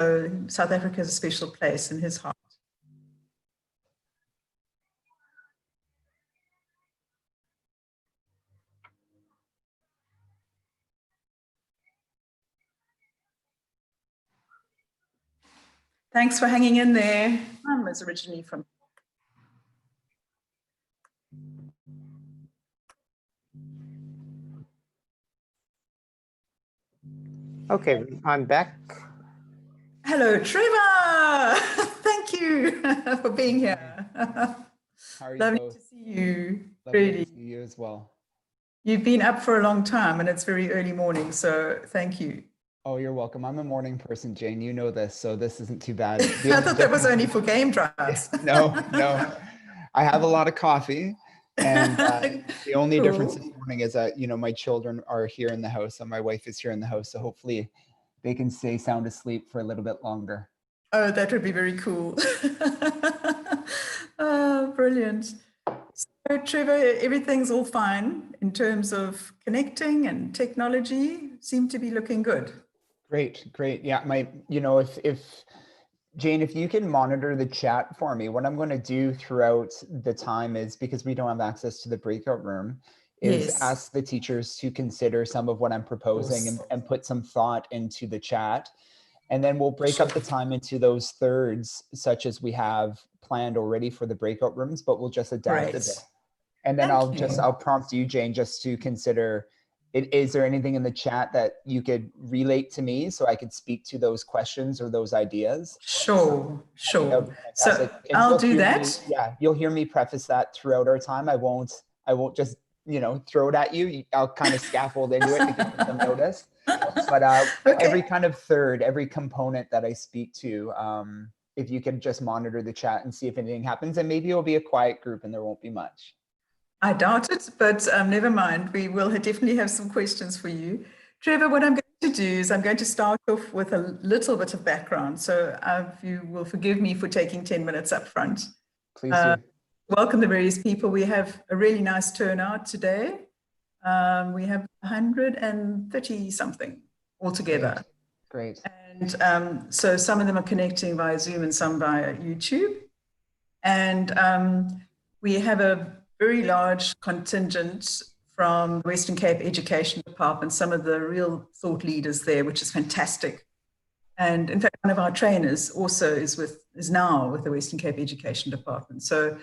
So South Africa has a special place in his heart. Thanks for hanging in there. I was originally from. Okay, I'm back. Hello, Trevor. Thank you for being here. How are you Lovely both? to see you. Lovely Really. to see you as well. You've been up for a long time and it's very early morning, so thank you. Oh, you're welcome. I'm a morning person, Jane. You know this, so this isn't too bad. I thought that was only for game drives. No. I have a lot of coffee, and the only Cool. difference this morning is that, you know, my children are here in the house and my wife is here in the house, so hopefully they can stay sound asleep for a little bit longer. Oh, that would be very cool. Oh, brilliant. So, Trevor, everything's all fine in terms of connecting and technology. Seem to be looking good. Great. Yeah, if Jane, if you can monitor the chat for me, what I'm going to do throughout the time is, because we don't have access to the breakout room, is Yes. ask the teachers to consider some of what I'm proposing and put some thought into the chat. And then we'll break up the time into those thirds, such as we have planned already for the breakout rooms, but we'll just adapt a bit. And then I'll prompt you, Jane, just to consider, is there anything in the chat that you could relate to me so I could speak to those questions or those ideas? Sure. So And I'll do that. You'll hear me preface that throughout our time. I won't just, throw it at you. I'll kind of scaffold into it to give them notice. But every kind of third, every component that I speak to, if you can just monitor the chat and see if anything happens, and maybe it'll be a quiet group and there won't be much. I doubt it, but never mind. We will definitely have some questions for you. Trevor, what I'm going to do is I'm going to start off with a little bit of background. So you will forgive me for taking 10 minutes up front. Please do. Welcome the various people. We have a really nice turnout today. We have 130 something altogether. Great. And so some of them are connecting via Zoom and some via YouTube. And we have a very large contingent from Western Cape Education Department, some of the real thought leaders there, which is fantastic. And in fact, one of our trainers also is now with the Western Cape Education Department. So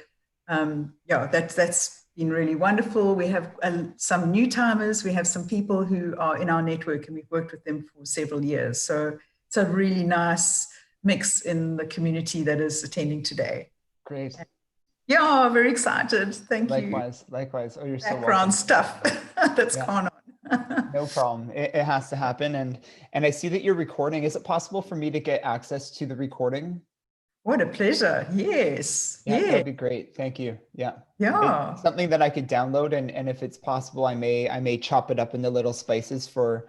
that's been really wonderful. We have some new timers. We have some people who are in our network and we've worked with them for several years. So it's a really nice mix in the community that is attending today. Great. Yeah, very excited. Thank you. Likewise. Oh, you're so welcome. Background stuff that's gone on. No problem. It has to happen. And I see that you're recording. Is it possible for me to get access to the recording? What a pleasure. Yes. Yeah, that'd be great. Thank you. Yeah. It's something that I could download, and if it's possible, I may chop it up into little spices for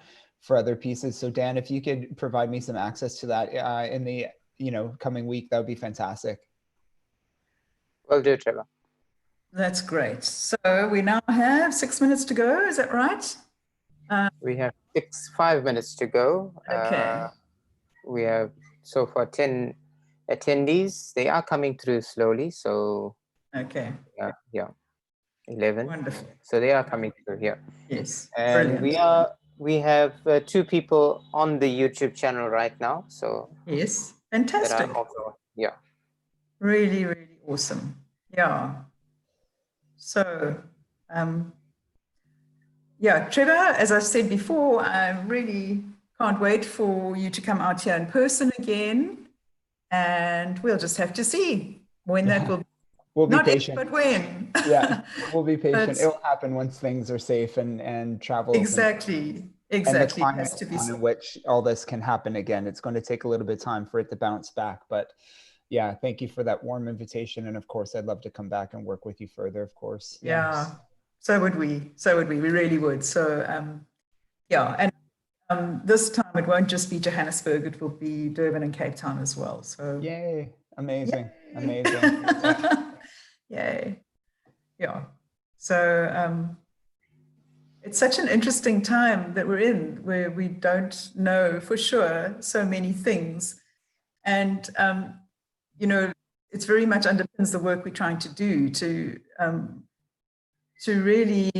other pieces. So Dan, if you could provide me some access to that in the coming week, that would be fantastic. Will do, Trevor. That's great. So we now have 6 minutes to go. Is that right? We have 5 minutes to go. Okay. We have so far 10 attendees. They are coming through slowly. So okay. Yeah. 11. Wonderful. So they are coming through here. Yes. And brilliant. we have 2 people on the YouTube channel right now. So yes, fantastic. Really, really awesome. Yeah. So, Trevor, as I said before, I really can't wait for you to come out here in person again, and we'll just have to see when that will be. We'll be not patient. If, but when. Yeah, we'll be patient. It'll happen once things are safe and travel. Exactly. And the climate has to be in which all this can happen again. It's going to take a little bit of time for it to bounce back, but yeah, thank you for that warm invitation. And of course, I'd love to come back and work with you further, of course. Yeah, so would we. We really would. So, and this time it won't just be Johannesburg, it will be Durban and Cape Town as well. So yay, amazing, yay. Amazing. Yay. Yeah. So it's such an interesting time that we're in, where we don't know for sure so many things. And, you know, it's very much underpins the work we're trying to do to really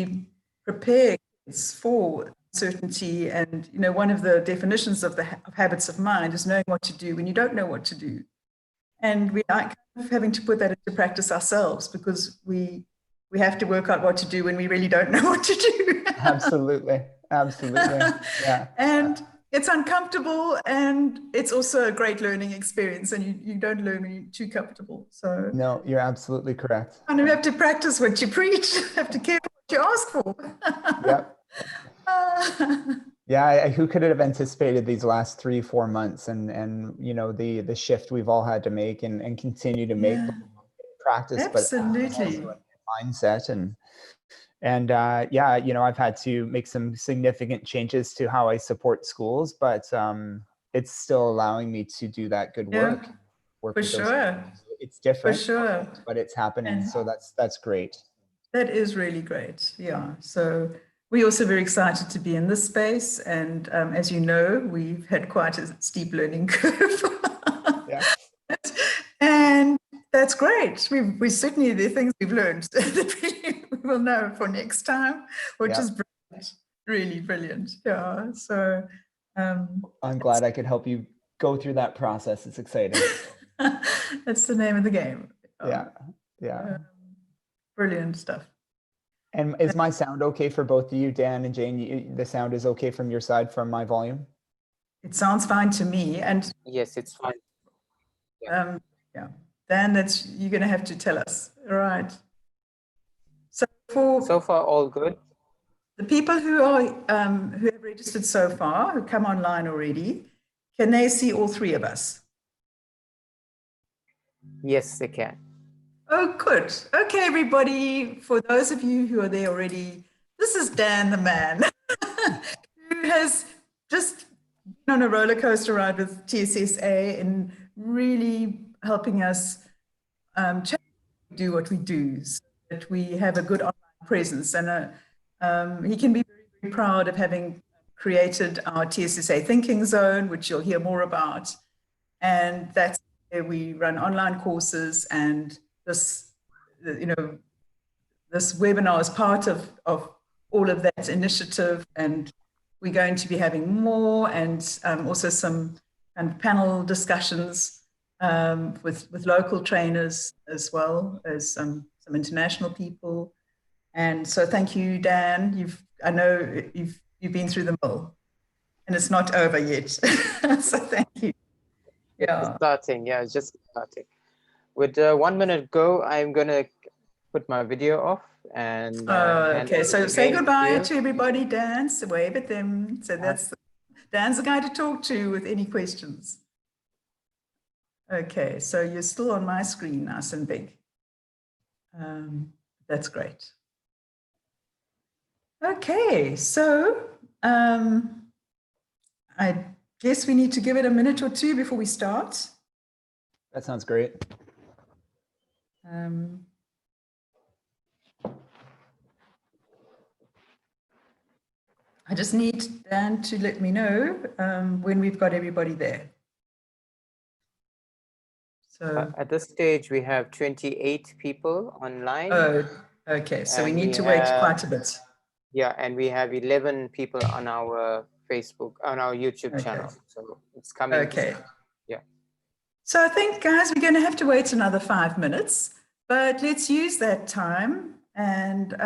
prepare kids for uncertainty. And, you know, one of the definitions of of habits of mind is knowing what to do when you don't know what to do. And we are kind of having to put that into practice ourselves, because we have to work out what to do when we really don't know what to do. Absolutely. Absolutely. Yeah. And it's uncomfortable, and it's also a great learning experience, and you don't learn when you're too comfortable. So No, you're absolutely correct. kind of have to practice what you preach, have to care what you ask for. Yep. Yeah, who could have anticipated these last 3-4 months and you know the shift we've all had to make and continue to make Yeah. practice, Absolutely. but also in mindset and yeah, you know, I've had to make some significant changes to how I support schools, but it's still allowing me to do that good work. Yeah, work for with those sure. kids. It's different, For sure. but it's happening. And So that's great. that is really great. Yeah. So we're also very excited to be in this space. And as you know, we've had quite a steep learning curve. Yeah. And that's great. We certainly, there are things we've learned that we will know for next time, which Yeah. is brilliant, really brilliant. Yeah. So I'm glad I could help you go through that process. It's exciting. that's the name of the game. Yeah. Yeah. Brilliant stuff. And is my sound okay for both of you, Dan and Jane? The sound is okay from your side from my volume? It sounds fine to me. And Yes, it's fine. yeah, Dan, you're going to have to tell us. All right. So for So far, all good. the people who have registered so far, who come online already, can they see all three of us? Yes, they can. Oh, good. Okay, everybody. For those of you who are there already, this is Dan the man, who has just been on a roller coaster ride with TSSA and really helping us do what we do, so that we have a good online presence. And he can be very, very proud of having created our TSSA Thinking Zone, which you'll hear more about. And that's where we run online courses, and this, you know, this webinar is part of all of that initiative, and we're going to be having more, and also some panel discussions with local trainers, as well as some international people. And so thank you, Dan. I know you've been through the mill, and it's not over yet. So thank you. Yeah. Starting, yeah, it's just starting. With 1 minute go, I'm gonna put my video off and. Okay, so say again goodbye to everybody, Dan. So wave at them. So Dan's the guy to talk to with any questions. Okay, so you're still on my screen, nice and big. That's great. Okay, so I guess we need to give it a minute or two before we start. That sounds great. I just need Dan to let me know when we've got everybody there. So at this stage, we have 28 people online. Oh, okay. So we And need we to wait have- quite a bit. Yeah, and we have 11 people on our Facebook, on our YouTube Okay. channel. So it's coming. Okay. Yeah. So I think, guys, we're going to have to wait another 5 minutes, but let's use that time. And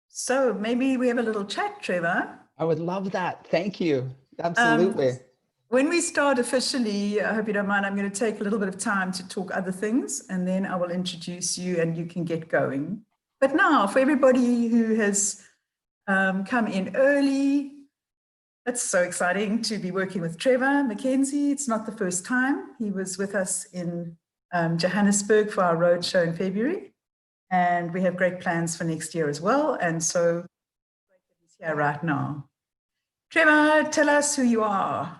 so maybe we have a little chat, Trevor. I would love that. Thank you. Absolutely. When we start officially, I hope you don't mind, I'm going to take a little bit of time to talk other things, and then I will introduce you and you can get going. But now, for everybody who has come in early, it's so exciting to be working with Trevor Mackenzie. It's not the first time. He was with us in Johannesburg for our roadshow in February. And we have great plans for next year as well. And so he's here right now. Trevor, tell us who you are.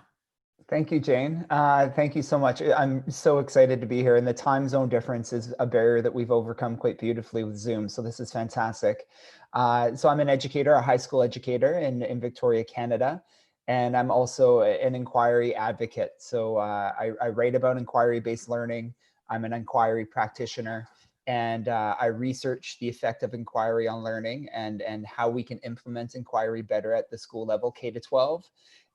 Thank you, Jane. Thank you so much. I'm so excited to be here, and the time zone difference is a barrier that we've overcome quite beautifully with Zoom. So this is fantastic. So I'm an educator, a high school educator in Victoria, Canada. And I'm also an inquiry advocate. So I write about inquiry-based learning. I'm an inquiry practitioner, and I research the effect of inquiry on learning and how we can implement inquiry better at the school level, K to 12.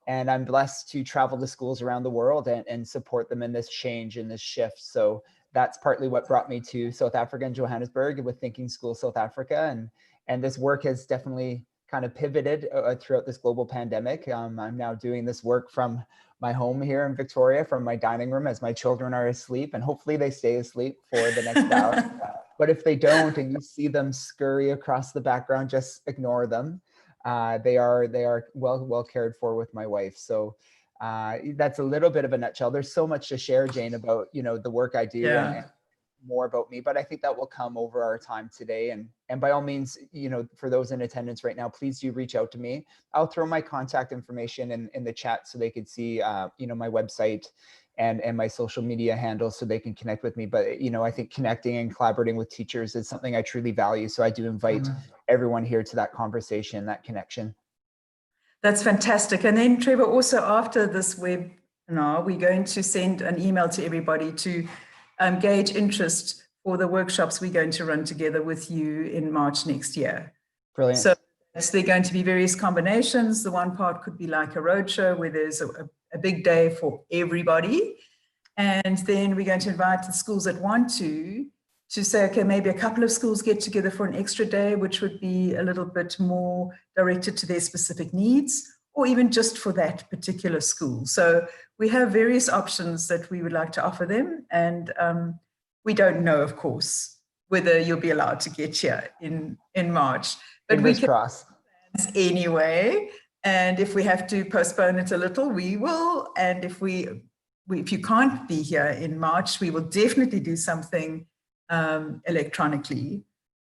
And I'm blessed to travel to schools around the world and support them in this change and this shift. So that's partly what brought me to South Africa and Johannesburg with Thinking School South Africa. And this work has definitely kind of pivoted throughout this global pandemic. I'm now doing this work from my home here in Victoria, from my dining room as my children are asleep, and hopefully they stay asleep for the next hour. But if they don't and you see them scurry across the background, just ignore them. They are well cared for with my wife. So that's a little bit of a nutshell. There's so much to share, Jane, about the work I do and more about me, but I think that will come over our time today. And by all means, for those in attendance right now, please do reach out to me. I'll throw my contact information in the chat so they could see my website and my social media handles so they can connect with me. But I think connecting and collaborating with teachers is something I truly value. So I do invite everyone here to that conversation, that connection. That's fantastic. And then Trevor, also after this webinar, we're going to send an email to everybody to gauge interest for the workshops we're going to run together with you in March next year. Brilliant. So there are going to be various combinations. The one part could be like a roadshow where there's a big day for everybody. And then we're going to invite the schools that want to say, okay, maybe a couple of schools get together for an extra day, which would be a little bit more directed to their specific needs, or even just for that particular school. So we have various options that we would like to offer them. And we don't know, of course, whether you'll be allowed to get here in March. But we can plans anyway. And if we have to postpone it a little, we will. And if you can't be here in March, we will definitely do something electronically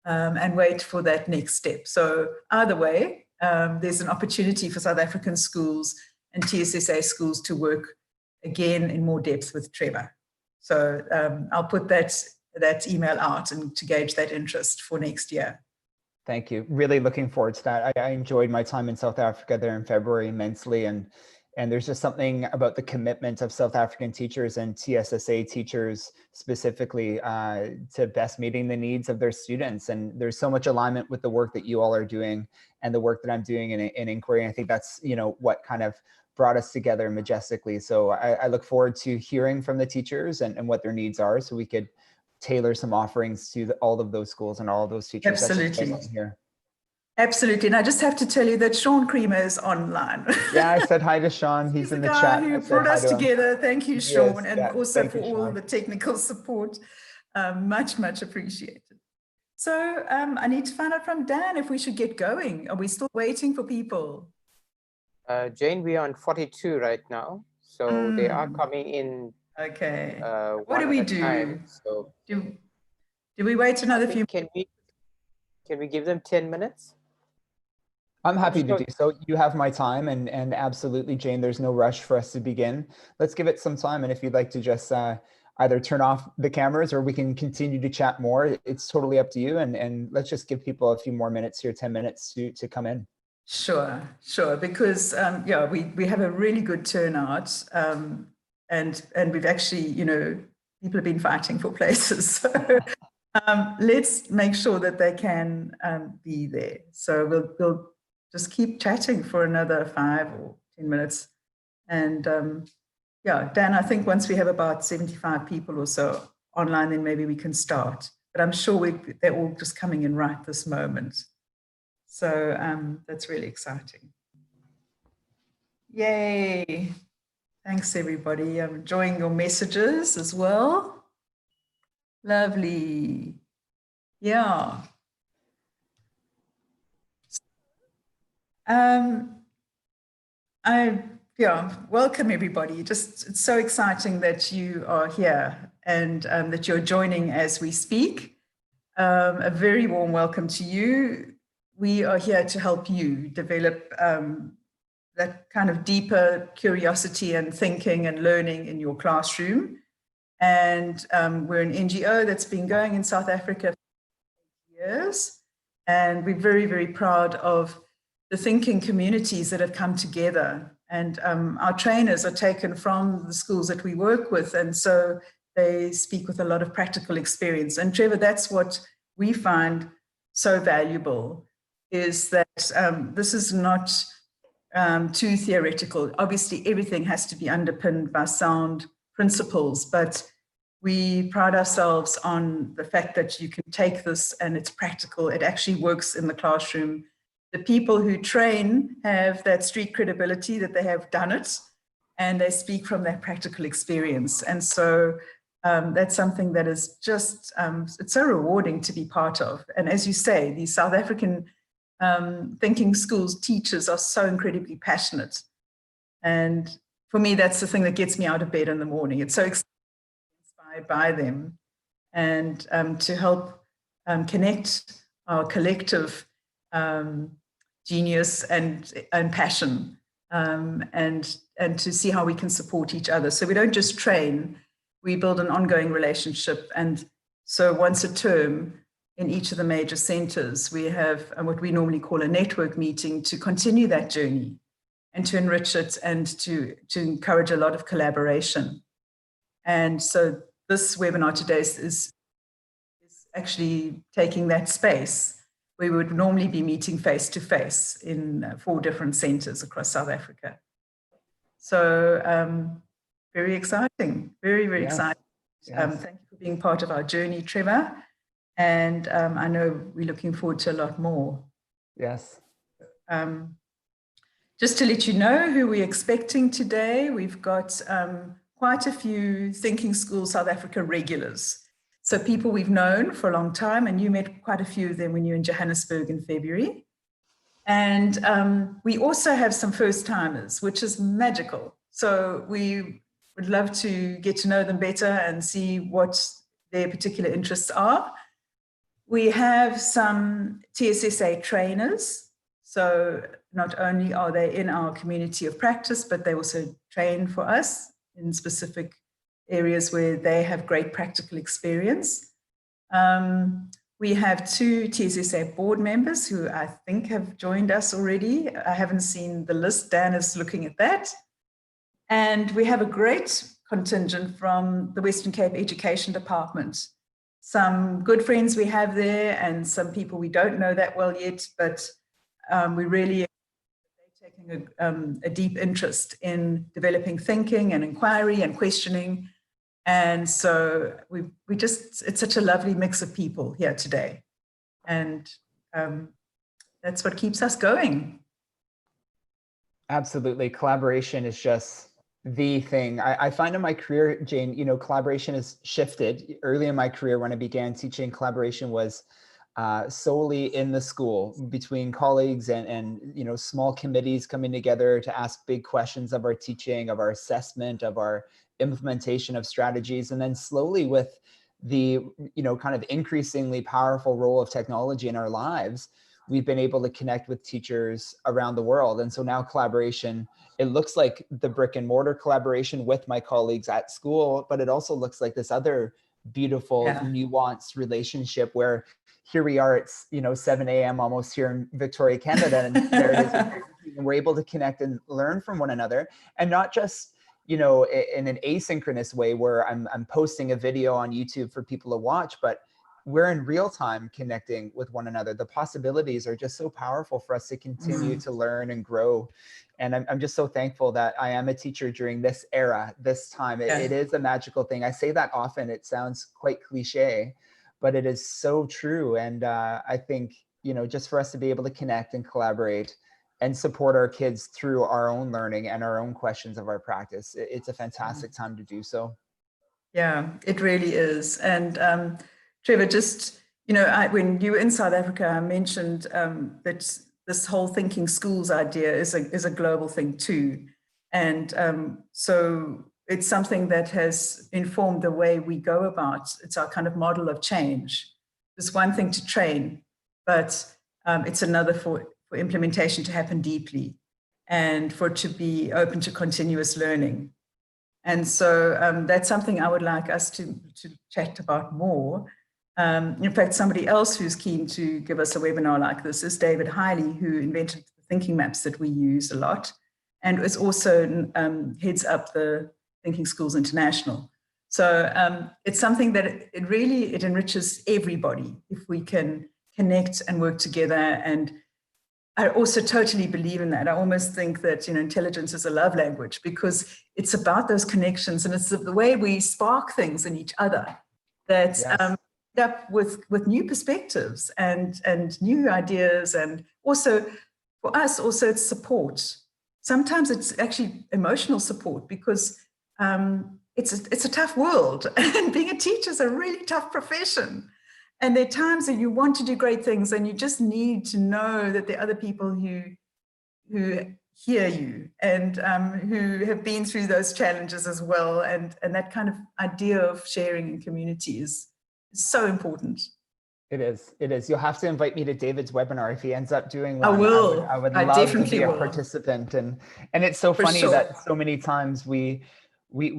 and wait for that next step. So either way, there's an opportunity for South African schools and TSSA schools to work again in more depth with Trevor. So I'll put that email out and to gauge that interest for next year. Thank you. Really looking forward to that. I enjoyed my time in South Africa there in February immensely. And there's just something about the commitment of South African teachers and TSSA teachers specifically to best meeting the needs of their students. And there's so much alignment with the work that you all are doing and the work that I'm doing in inquiry. I think that's, what kind of brought us together majestically. So I look forward to hearing from the teachers and what their needs are so we could tailor some offerings to all of those schools and all of those teachers. Absolutely. Absolutely. And I just have to tell you that Sean Creamer is online. Yeah, I said hi to Sean. He's in the chat. Who brought us together. Thank you, Sean. Yes, and also for all Sean. the technical support. Much, much appreciated. So I need to find out from Dan if we should get going. Are we still waiting for people? Jane, we are on 42 right now. So they are coming in. Okay. What one do we at a do? time. So Do we wait another few? Can we give them 10 minutes? I'm happy to do so. You have my time and absolutely, Jane, there's no rush for us to begin. Let's give it some time. And if you'd like to just either turn off the cameras or we can continue to chat more, it's totally up to you. And let's just give people a few more minutes here, 10 minutes to come in. Sure. Because we have a really good turnout. And we've actually, people have been fighting for places. So let's make sure that they can be there. So we'll just keep chatting for another 5 or 10 minutes. And Dan, I think once we have about 75 people or so online, then maybe we can start. But I'm sure they're all just coming in right this moment. So that's really exciting. Yay. Thanks, everybody. I'm enjoying your messages as well. Lovely. Yeah. Welcome everybody. It's so exciting that you are here and that you're joining as we speak. A very warm welcome to you. We are here to help you develop that kind of deeper curiosity and thinking and learning in your classroom. And we're an NGO that's been going in South Africa for 8 years. And we're very, very proud of the thinking communities that have come together And our trainers are taken from the schools that we work with. And so they speak with a lot of practical experience. And Trevor, that's what we find so valuable, is that this is not too theoretical. Obviously, everything has to be underpinned by sound principles, but we pride ourselves on the fact that you can take this and it's practical. It actually works in the classroom. The people who train have that street credibility that they have done it, and they speak from that practical experience. And so that's something that is just, it's so rewarding to be part of. And as you say, these South African thinking schools teachers are so incredibly passionate. And for me, that's the thing that gets me out of bed in the morning. It's so inspired by them, and to help connect our collective genius and passion, and to see how we can support each other. So we don't just train, we build an ongoing relationship. And so once a term in each of the major centers, we have what we normally call a network meeting to continue that journey and to enrich it and to encourage a lot of collaboration. And so this webinar today is actually taking that space where we would normally be meeting face to face in 4 different centers across South Africa. So very exciting, very, very exciting. Thank you for being part of our journey, Trevor. And I know we're looking forward to a lot more. Yes. Just to let you know who we're expecting today, we've got quite a few Thinking School South Africa regulars. So people we've known for a long time, and you met quite a few of them when you were in Johannesburg in February. And we also have some first timers, which is magical. So we would love to get to know them better and see what their particular interests are. We have some TSSA trainers. So not only are they in our community of practice, but they also train for us in specific areas where they have great practical experience. We have 2 TSSA board members who I think have joined us already. I haven't seen the list. Dan is looking at that. And we have a great contingent from the Western Cape Education Department. Some good friends we have there and some people we don't know that well yet, but we really taking a deep interest in developing thinking and inquiry and questioning. And so we just, it's such a lovely mix of people here today. And that's what keeps us going. Absolutely. Collaboration is just the thing. I find in my career, Jane, you know, collaboration has shifted. Early in my career, when I began teaching, collaboration was solely in the school between colleagues and you know, small committees coming together to ask big questions of our teaching, of our assessment, of our implementation of strategies. And then slowly with the, you know, kind of increasingly powerful role of technology in our lives, we've been able to connect with teachers around the world. And so now collaboration, it looks like the brick and mortar collaboration with my colleagues at school, but it also looks like this other beautiful, nuanced relationship where here we are, it's, you know, 7 a.m. almost here in Victoria, Canada, and there it is. And we're able to connect and learn from one another, and not just, you know, in an asynchronous way where I'm posting a video on YouTube for people to watch, but we're in real time connecting with one another. The possibilities are just so powerful for us to continue to learn and grow. And I'm just so thankful that I am a teacher during this era, this time. It is a magical thing. I say that often, it sounds quite cliche, but it is so true. And I think, you know, just for us to be able to connect and collaborate and support our kids through our own learning and our own questions of our practice, it's a fantastic time to do so. Yeah, it really is. And Trevor, just, you know, when you were in South Africa, I mentioned that this whole thinking schools idea is a global thing too. And so it's something that has informed the way we go about, it's our kind of model of change. It's one thing to train, but it's another for implementation to happen deeply and for it to be open to continuous learning. And so that's something I would like us to chat about more. In fact, somebody else who's keen to give us a webinar like this is David Hiley, who invented the thinking maps that we use a lot. and is also heads up the Thinking Schools International. So it's something that it really enriches everybody if we can connect and work together. And I also totally believe in that. I almost think that, intelligence is a love language, because it's about those connections, and it's the way we spark things in each other that Yes. end up with new perspectives and new ideas. And also for us, also it's support. Sometimes it's actually emotional support, because it's a tough world, and being a teacher is a really tough profession. And there are times that you want to do great things, and you just need to know that there are other people who hear you, and who have been through those challenges as well. And that kind of idea of sharing in community is so important. It is. It is. You'll have to invite me to David's webinar if he ends up doing I one. will. I would I love to definitely be a will. participant. And it's so For funny sure. that so many times we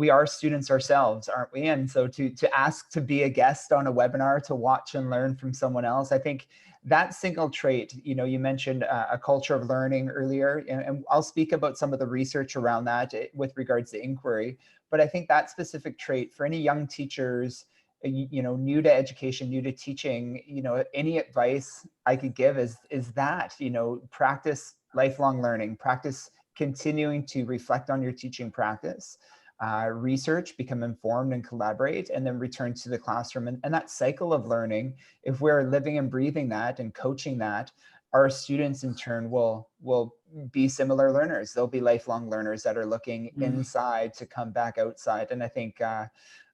are students ourselves, aren't we? And so to ask to be a guest on a webinar, to watch and learn from someone else, I think that single trait, you mentioned a culture of learning earlier, and I'll speak about some of the research around that with regards to inquiry. But I think that specific trait for any young teachers, new to education, new to teaching, any advice I could give is that, practice lifelong learning, practice continuing to reflect on your teaching practice, research, become informed and collaborate, and then return to the classroom. And that cycle of learning, if we're living and breathing that and coaching that, our students in turn will be similar learners. They'll be lifelong learners that are looking inside to come back outside. And I think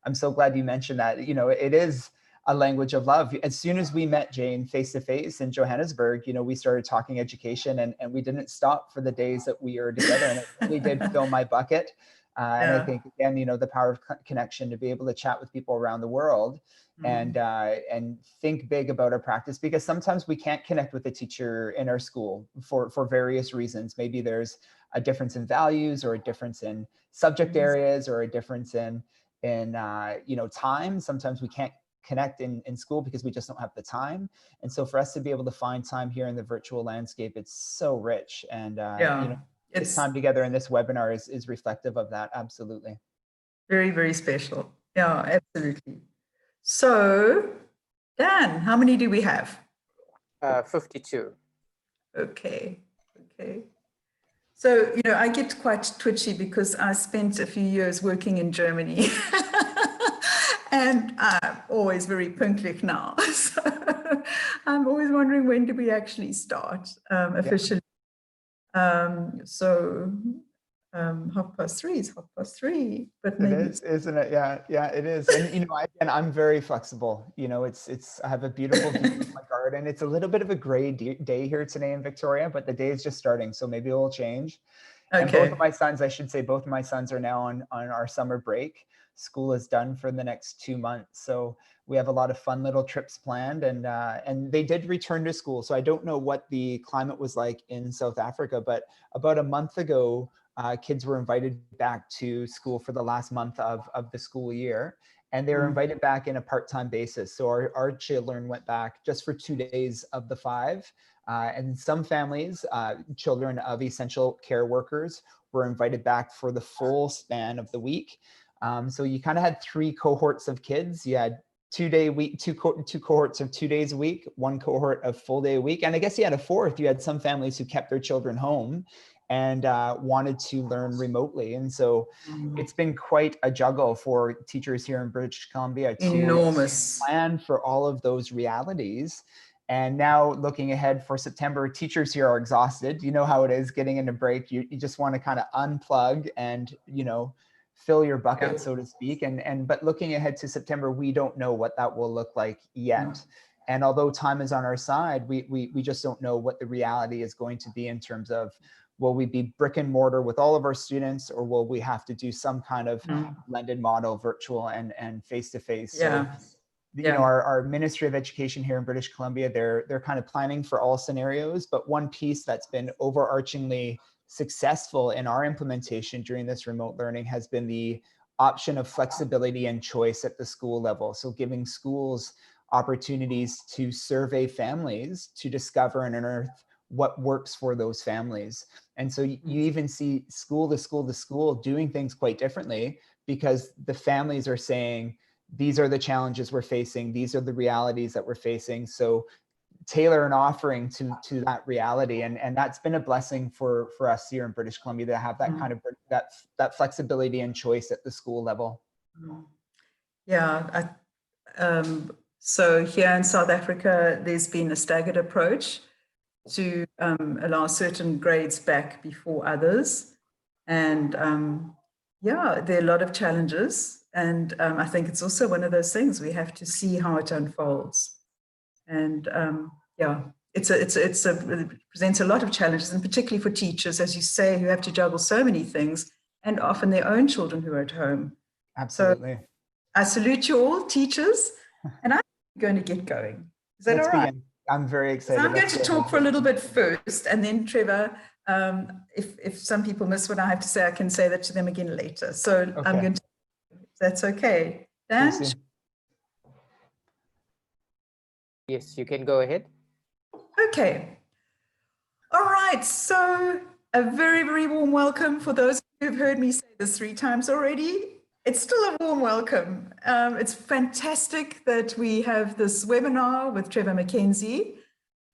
I'm so glad you mentioned that. It is a language of love. As soon as we met Jane face to face in Johannesburg, we started talking education, and we didn't stop for the days that we were together. And it really did fill my bucket. And I think, again, the power of connection, to be able to chat with people around the world and think big about our practice, because sometimes we can't connect with a teacher in our school for various reasons. Maybe there's a difference in values, or a difference in subject areas, or a difference in time. Sometimes we can't connect in school because we just don't have the time. And so for us to be able to find time here in the virtual landscape, it's so rich. And this time together in this webinar is reflective of that. Absolutely. Very, very special. Yeah, absolutely. So, Dan, how many do we have? 52. Okay. So, I get quite twitchy because I spent a few years working in Germany and I'm always very pünktlich now. So I'm always wondering, when do we actually start officially? So 3:30 is 3:30, but maybe it is, isn't it? Yeah, it is. And I'm very flexible. I have a beautiful view of my garden. It's a little bit of a gray day here today in Victoria, but the day is just starting, so maybe it will change. Okay. And both of my sons are now on our summer break. School is done for the next 2 months, so we have a lot of fun little trips planned, and they did return to school. So I don't know what the climate was like in South Africa, but about a month ago, kids were invited back to school for the last month of the school year, and they were invited back in a part-time basis. So our children went back just for 2 days of the 5. And some families, children of essential care workers, were invited back for the full span of the week. So you kind of had 3 cohorts of kids. You had 2-day week, two cohorts of 2 days a week, 1 cohort of full day a week. And I guess you had a 4th. You had some families who kept their children home and wanted to learn remotely. And so it's been quite a juggle for teachers here in British Columbia to plan for all of those realities. And now looking ahead for September, teachers here are exhausted. You know how it is getting into break. You just want to kind of unplug and, fill your bucket, so to speak. But looking ahead to September, we don't know what that will look like yet. And although time is on our side, we just don't know what the reality is going to be in terms of, will we be brick and mortar with all of our students, or will we have to do some kind of blended model, virtual and face-to-face? So, our Ministry of Education here in British Columbia, they're kind of planning for all scenarios, but one piece that's been overarchingly successful in our implementation during this remote learning has been the option of flexibility and choice at the school level. So giving schools opportunities to survey families to discover and unearth what works for those families. And so you even see school to school to school doing things quite differently, because the families are saying, these are the challenges we're facing, these are the realities that we're facing. So tailor an offering to that reality. And that's been a blessing for us here in British Columbia, to have that kind of that flexibility and choice at the school level. Yeah. So here in South Africa, there's been a staggered approach to allow certain grades back before others. And yeah, there are a lot of challenges. And I think it's also one of those things we have to see how it unfolds. And yeah, it presents a lot of challenges, and particularly for teachers, as you say, who have to juggle so many things, and often their own children who are at home. Absolutely. So I salute you all, teachers, and I'm going to get going. Is that all right? Begin. I'm very excited. So I'm going to talk for a little bit first, and then Trevor, if some people miss what I have to say, I can say that to them again later. So okay. I'm going to, that's okay. Dan? Yes, you can go ahead. Okay. All right. So a very, very warm welcome for those who've heard me say this 3 times already. It's still a warm welcome. It's fantastic that we have this webinar with Trevor McKenzie.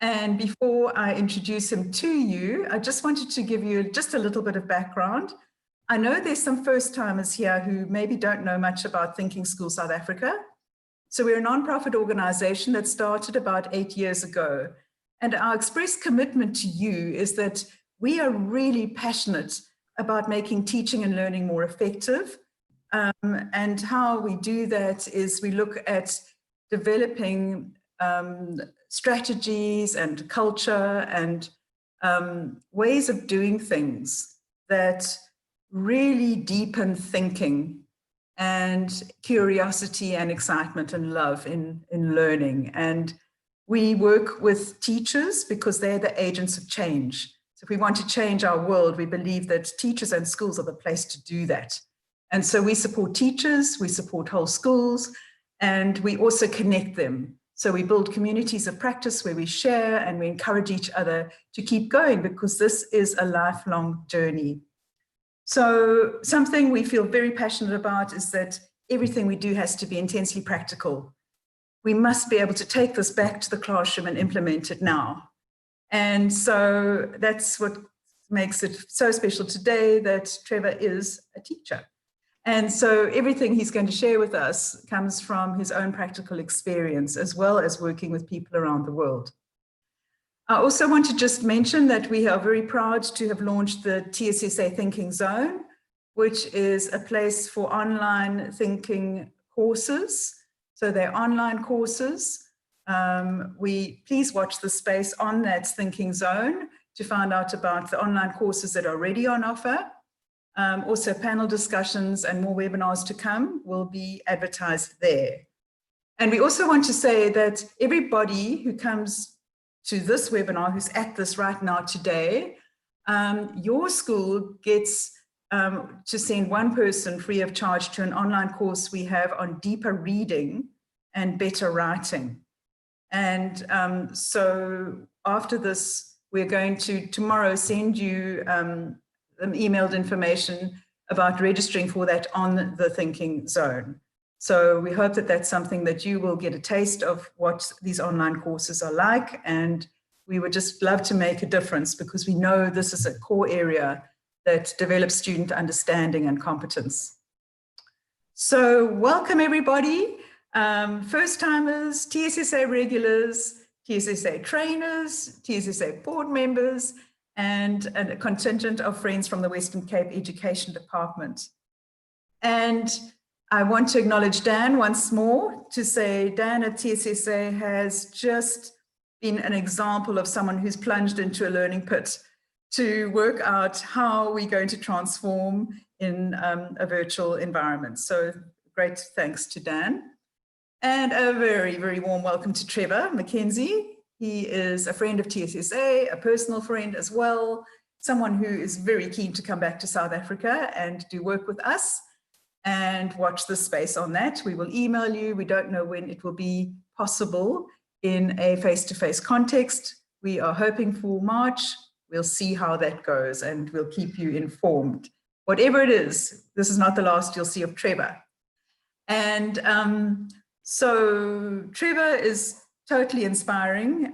And before I introduce him to you, I just wanted to give you just a little bit of background. I know there's some first timers here who maybe don't know much about Thinking School South Africa. So we're a nonprofit organization that started about 8 years ago. And our express commitment to you is that we are really passionate about making teaching and learning more effective. And how we do that is we look at developing strategies and culture and ways of doing things that really deepen thinking and curiosity and excitement and love in learning. And we work with teachers because they're the agents of change. So if we want to change our world, we believe that teachers and schools are the place to do that. And so we support teachers, we support whole schools, and we also connect them. So we build communities of practice where we share and we encourage each other to keep going, because this is a lifelong journey. So something we feel very passionate about is that everything we do has to be intensely practical. We must be able to take this back to the classroom and implement it now. And so that's what makes it so special today, that Trevor is a teacher. And so everything he's going to share with us comes from his own practical experience, as well as working with people around the world. I also want to just mention that we are very proud to have launched the TSSA Thinking Zone, which is a place for online thinking courses. So they're online courses. Please watch the space on that Thinking Zone to find out about the online courses that are already on offer. Also panel discussions and more webinars to come will be advertised there. And we also want to say that everybody who comes to this webinar, who's at this right now today, your school gets to send one person free of charge to an online course we have on deeper reading and better writing. And so after this, we're going to tomorrow send you emailed information about registering for that on the Thinking Zone. So we hope that that's something that you will get a taste of what these online courses are like. And we would just love to make a difference, because we know this is a core area that develops student understanding and competence. So welcome everybody, first timers, TSSA regulars, TSSA trainers, TSSA board members, and a contingent of friends from the Western Cape Education Department. And I want to acknowledge Dan once more, to say Dan at TSSA has just been an example of someone who's plunged into a learning pit to work out how we're going to transform in a virtual environment. So great thanks to Dan. And a very, very warm welcome to Trevor McKenzie. He is a friend of TSSA, a personal friend as well, someone who is very keen to come back to South Africa and do work with us. And watch this space on that. We will email you. We don't know when it will be possible in a face-to-face context. We are hoping for March, we'll see how that goes and we'll keep you informed. Whatever it is, this is not the last you'll see of Trevor. And so Trevor is totally inspiring.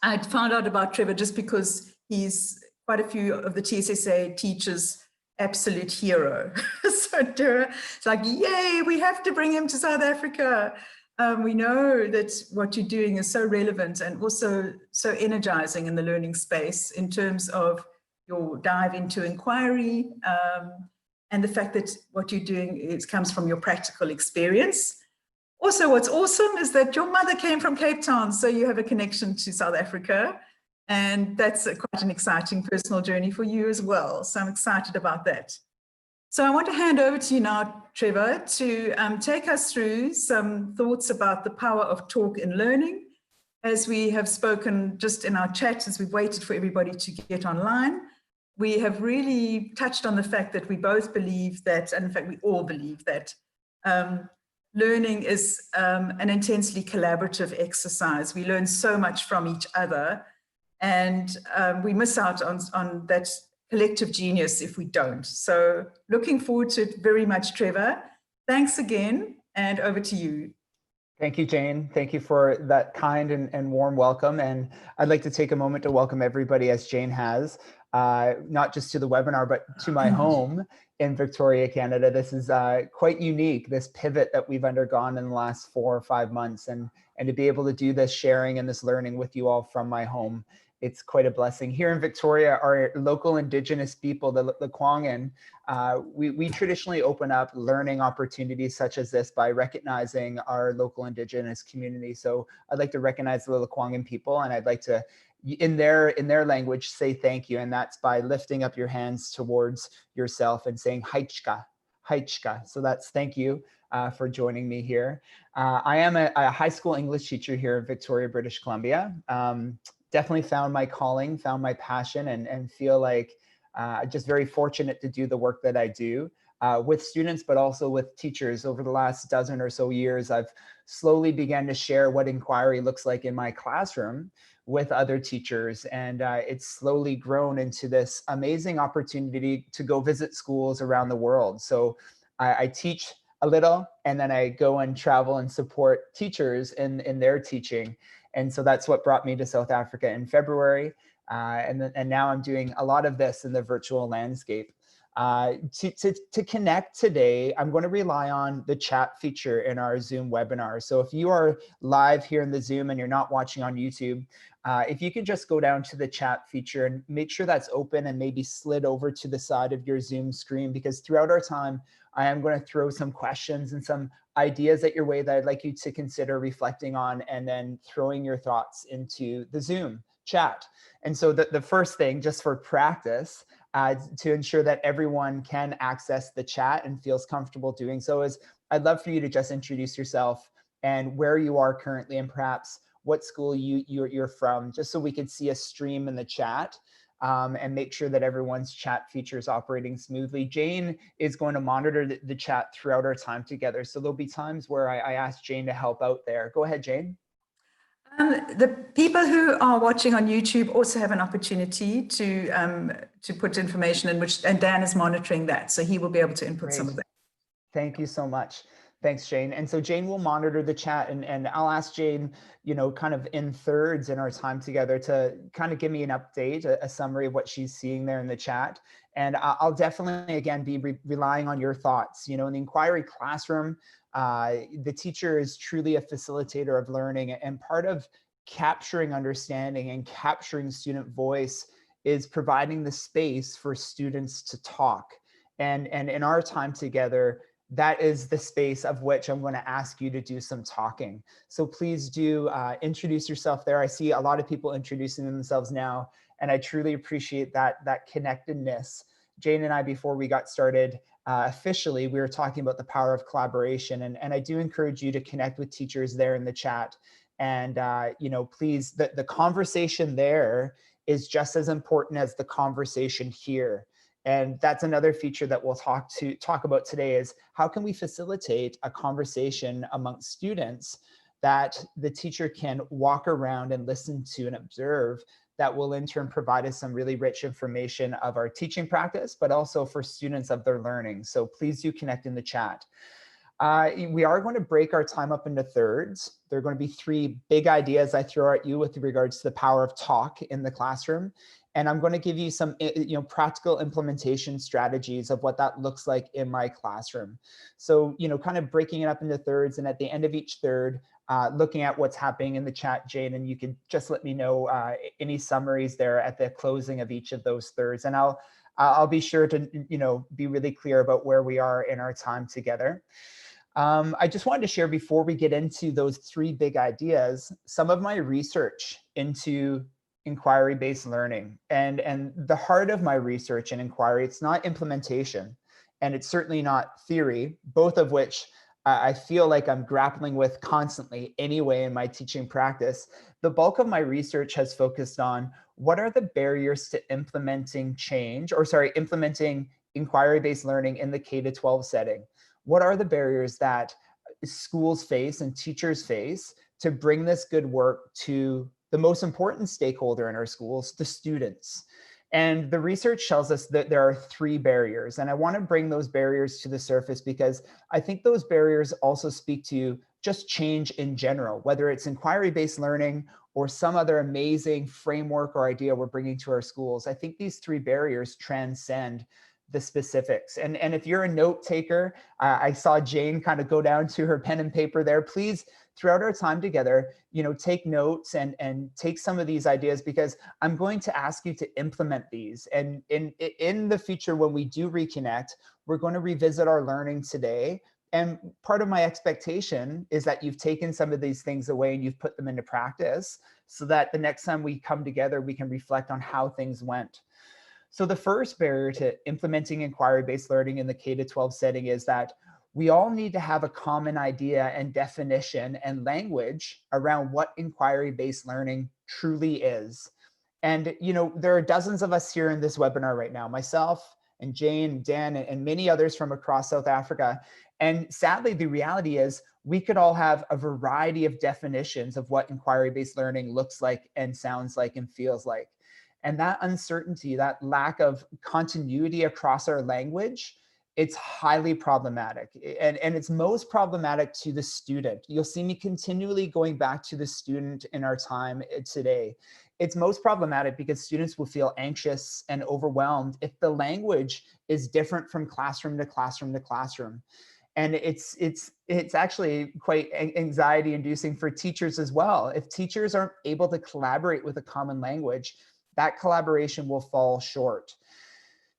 I found out about Trevor just because he's quite a few of the TSSA teachers' absolute hero. So Trevor, it's like, yay, we have to bring him to South Africa. We know that what you're doing is so relevant and also so energizing in the learning space in terms of your dive into inquiry, and the fact that what you're doing comes from your practical experience. Also, what's awesome is that your mother came from Cape Town, so you have a connection to South Africa, and that's quite an exciting personal journey for you as well. So I'm excited about that. So I want to hand over to you now, Trevor, to take us through some thoughts about the power of talk in learning. As we have spoken just in our chat, as we've waited for everybody to get online, we have really touched on the fact that we both believe that, and in fact, we all believe that learning is an intensely collaborative exercise. We learn so much from each other, and we miss out on that collective genius if we don't. So looking forward to it very much, Trevor. Thanks again, and over to you. Thank you, Jane. Thank you for that kind and warm welcome. And I'd like to take a moment to welcome everybody, as Jane has, not just to the webinar, but to my home in Victoria, Canada. This is quite unique, this pivot that we've undergone in the last 4 or 5 months, and to be able to do this sharing and this learning with you all from my home. It's quite a blessing. Here in Victoria, our local Indigenous people, the Lekwungen, we traditionally open up learning opportunities such as this by recognizing our local Indigenous community. So I'd like to recognize the Lekwungen people, and I'd like to, in their language, say thank you. And that's by lifting up your hands towards yourself and saying Haichka, Haichka. So that's thank you for joining me here. I am a high school English teacher here in Victoria, British Columbia. Definitely found my calling, found my passion, and feel like just very fortunate to do the work that I do with students, but also with teachers. Over the last dozen or so years, I've slowly began to share what inquiry looks like in my classroom with other teachers. And it's slowly grown into this amazing opportunity to go visit schools around the world. So I teach a little, and then I go and travel and support teachers in their teaching. And so that's what brought me to South Africa in February. And now I'm doing a lot of this in the virtual landscape. To connect today, I'm going to rely on the chat feature in our Zoom webinar. So if you are live here in the Zoom and you're not watching on YouTube, if you can just go down to the chat feature and make sure that's open and maybe slid over to the side of your Zoom screen, because throughout our time, I am going to throw some questions and some ideas at your way that I'd like you to consider reflecting on, and then throwing your thoughts into the Zoom chat. And so the first thing, just for practice, to ensure that everyone can access the chat and feels comfortable doing so, is I'd love for you to just introduce yourself and where you are currently, and perhaps what school you're from, just so we can see a stream in the chat. And make sure that everyone's chat feature is operating smoothly. Jane is going to monitor the chat throughout our time together. So there'll be times where I ask Jane to help out there. Go ahead, Jane. The people who are watching on YouTube also have an opportunity to put information in, and Dan is monitoring that. So he will be able to input some of that. Thank you so much. Thanks, Jane. And so Jane will monitor the chat, and I'll ask Jane, kind of in thirds in our time together, to kind of give me an update, a summary of what she's seeing there in the chat. And I'll definitely, again, be relying on your thoughts. In the inquiry classroom, the teacher is truly a facilitator of learning, and part of capturing understanding and capturing student voice is providing the space for students to talk. And in our time together, that is the space of which I'm going to ask you to do some talking. So please do introduce yourself there. I see a lot of people introducing themselves now, and I truly appreciate that connectedness. Jane and I, before we got started officially, we were talking about the power of collaboration, and I do encourage you to connect with teachers there in the chat. And please, the conversation there is just as important as the conversation here. And that's another feature that we'll talk about today, is how can we facilitate a conversation amongst students that the teacher can walk around and listen to and observe, that will in turn provide us some really rich information of our teaching practice, but also for students of their learning. So please do connect in the chat. We are going to break our time up into thirds. There are going to be 3 big ideas I throw at you with regards to the power of talk in the classroom. And I'm going to give you some practical implementation strategies of what that looks like in my classroom. So, kind of breaking it up into thirds, and at the end of each third, looking at what's happening in the chat, Jane, and you can just let me know any summaries there at the closing of each of those thirds. And I'll be sure to, be really clear about where we are in our time together. I just wanted to share before we get into those 3 big ideas, some of my research into inquiry-based learning. And the heart of my research and inquiry, it's not implementation, and it's certainly not theory, both of which I feel like I'm grappling with constantly anyway in my teaching practice. The bulk of my research has focused on what are the barriers to implementing inquiry-based learning in the K-12 setting. What are the barriers that schools face and teachers face to bring this good work to the most important stakeholder in our schools, the students? And the research tells us that there are 3 barriers. And I want to bring those barriers to the surface because I think those barriers also speak to just change in general, whether it's inquiry-based learning or some other amazing framework or idea we're bringing to our schools. I think these 3 barriers transcend the specifics. And if you're a note taker, I saw Jane kind of go down to her pen and paper there. Please, throughout our time together, take notes and take some of these ideas, because I'm going to ask you to implement these. And in the future, when we do reconnect, we're going to revisit our learning today. And part of my expectation is that you've taken some of these things away and you've put them into practice so that the next time we come together, we can reflect on how things went. So the first barrier to implementing inquiry-based learning in the K-12 setting is that we all need to have a common idea and definition and language around what inquiry-based learning truly is. And, there are dozens of us here in this webinar right now, myself and Jane, Dan, and many others from across South Africa. And sadly, the reality is we could all have a variety of definitions of what inquiry-based learning looks like and sounds like and feels like. And that uncertainty, that lack of continuity across our language, it's highly problematic. And it's most problematic to the student. You'll see me continually going back to the student in our time today. It's most problematic because students will feel anxious and overwhelmed if the language is different from classroom to classroom to classroom. And it's actually quite anxiety inducing for teachers as well. If teachers aren't able to collaborate with a common language, that collaboration will fall short.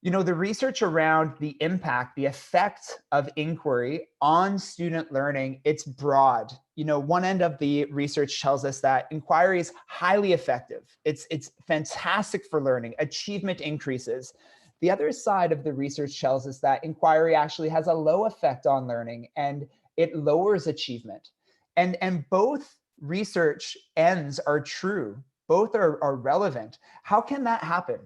The research around the impact, the effect of inquiry on student learning, it's broad. One end of the research tells us that inquiry is highly effective. It's fantastic for learning, achievement increases. The other side of the research tells us that inquiry actually has a low effect on learning and it lowers achievement. And both research ends are true. Both are relevant. How can that happen?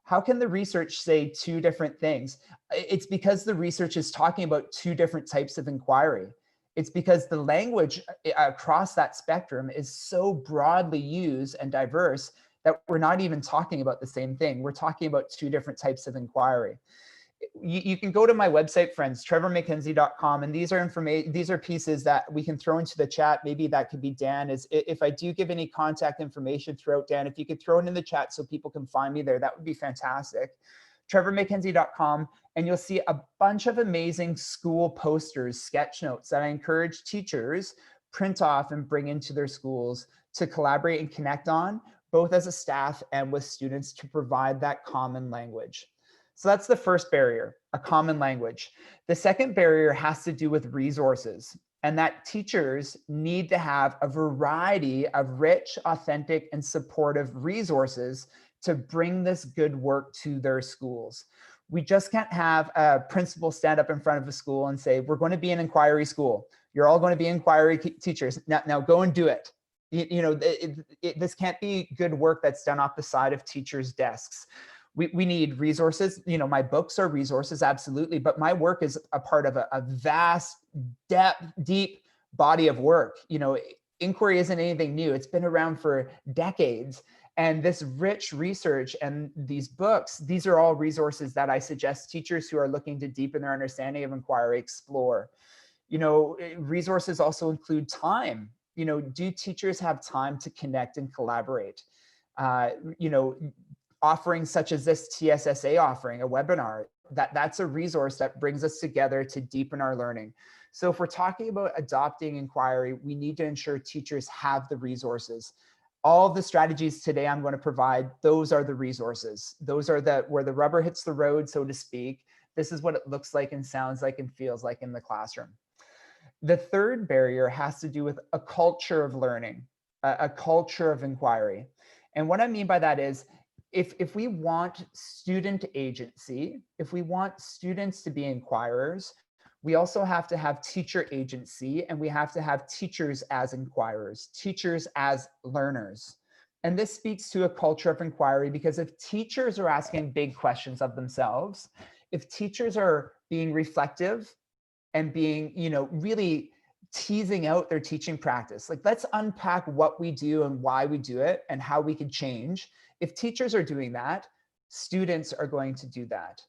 How can the research say 2 different things? It's because the research is talking about 2 different types of inquiry. It's because the language across that spectrum is so broadly used and diverse that we're not even talking about the same thing. We're talking about 2 different types of inquiry. You can go to my website, friends, trevormackenzie.com, and these are pieces that we can throw into the chat. Maybe that could be Dan. If I do give any contact information throughout, Dan, if you could throw it in the chat so people can find me there, that would be fantastic. trevormackenzie.com, and you'll see a bunch of amazing school posters, sketch notes that I encourage teachers print off and bring into their schools to collaborate and connect on, both as a staff and with students, to provide that common language. So that's the first barrier, a common language. The second barrier has to do with resources, and that teachers need to have a variety of rich, authentic, and supportive resources to bring this good work to their schools. We just can't have a principal stand up in front of a school and say, we're going to be an inquiry school. You're all going to be inquiry teachers. Now go and do it. This can't be good work that's done off the side of teachers' desks. We need resources. My books are resources, absolutely, but my work is a part of a vast, deep body of work. Inquiry isn't anything new. It's been around for decades. And this rich research and these books, these are all resources that I suggest teachers who are looking to deepen their understanding of inquiry explore. You know, resources also include time. You know, do teachers have time to connect and collaborate? You know, offerings such as this TSSA offering, a webinar, that's a resource that brings us together to deepen our learning. So if we're talking about adopting inquiry, we need to ensure teachers have the resources. All the strategies today I'm going to provide, those are the resources. Those are where the rubber hits the road, so to speak. This is what it looks like and sounds like and feels like in the classroom. The third barrier has to do with a culture of learning, a culture of inquiry. And what I mean by that is, if we want student agency, if we want students to be inquirers, we also have to have teacher agency, and we have to have teachers as inquirers, teachers as learners. And this speaks to a culture of inquiry, because if teachers are asking big questions of themselves, if teachers are being reflective and being, you know, really teasing out their teaching practice, like, let's unpack what we do and why we do it and how we can change. If teachers are doing that, students are going to do that.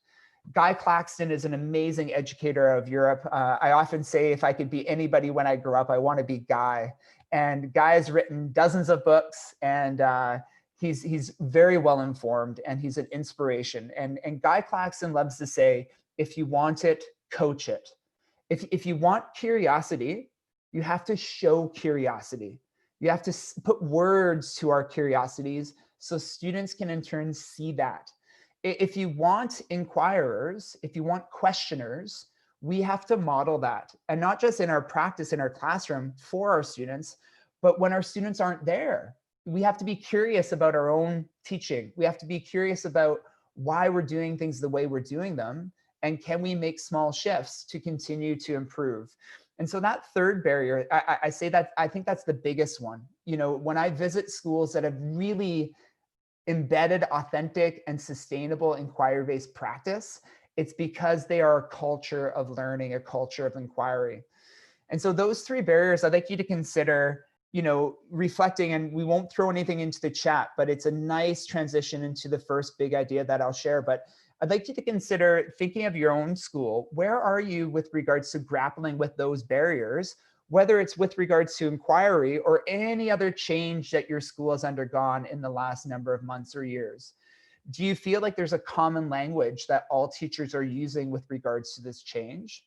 Guy Claxton is an amazing educator of Europe. I often say, if I could be anybody when I grew up, I want to be Guy. And Guy has written dozens of books, and he's very well informed, and he's an inspiration. And Guy Claxton loves to say, if you want it, coach it. If you want curiosity, you have to show curiosity. You have to put words to our curiosities so students can in turn see that. If you want inquirers, if you want questioners, we have to model that. And not just in our practice in our classroom for our students, but when our students aren't there. We have to be curious about our own teaching. We have to be curious about why we're doing things the way we're doing them. And can we make small shifts to continue to improve? And so that third barrier, I say that I think that's the biggest one. You know, when I visit schools that have really embedded authentic and sustainable inquiry-based practice, it's because they are a culture of learning, a culture of inquiry. And so those three barriers, I'd like you to consider, you know, reflecting, and we won't throw anything into the chat, but it's a nice transition into the first big idea that I'll share. But I'd like you to consider thinking of your own school. Where are you with regards to grappling with those barriers, whether it's with regards to inquiry or any other change that your school has undergone in the last number of months or years? Do you feel like there's a common language that all teachers are using with regards to this change?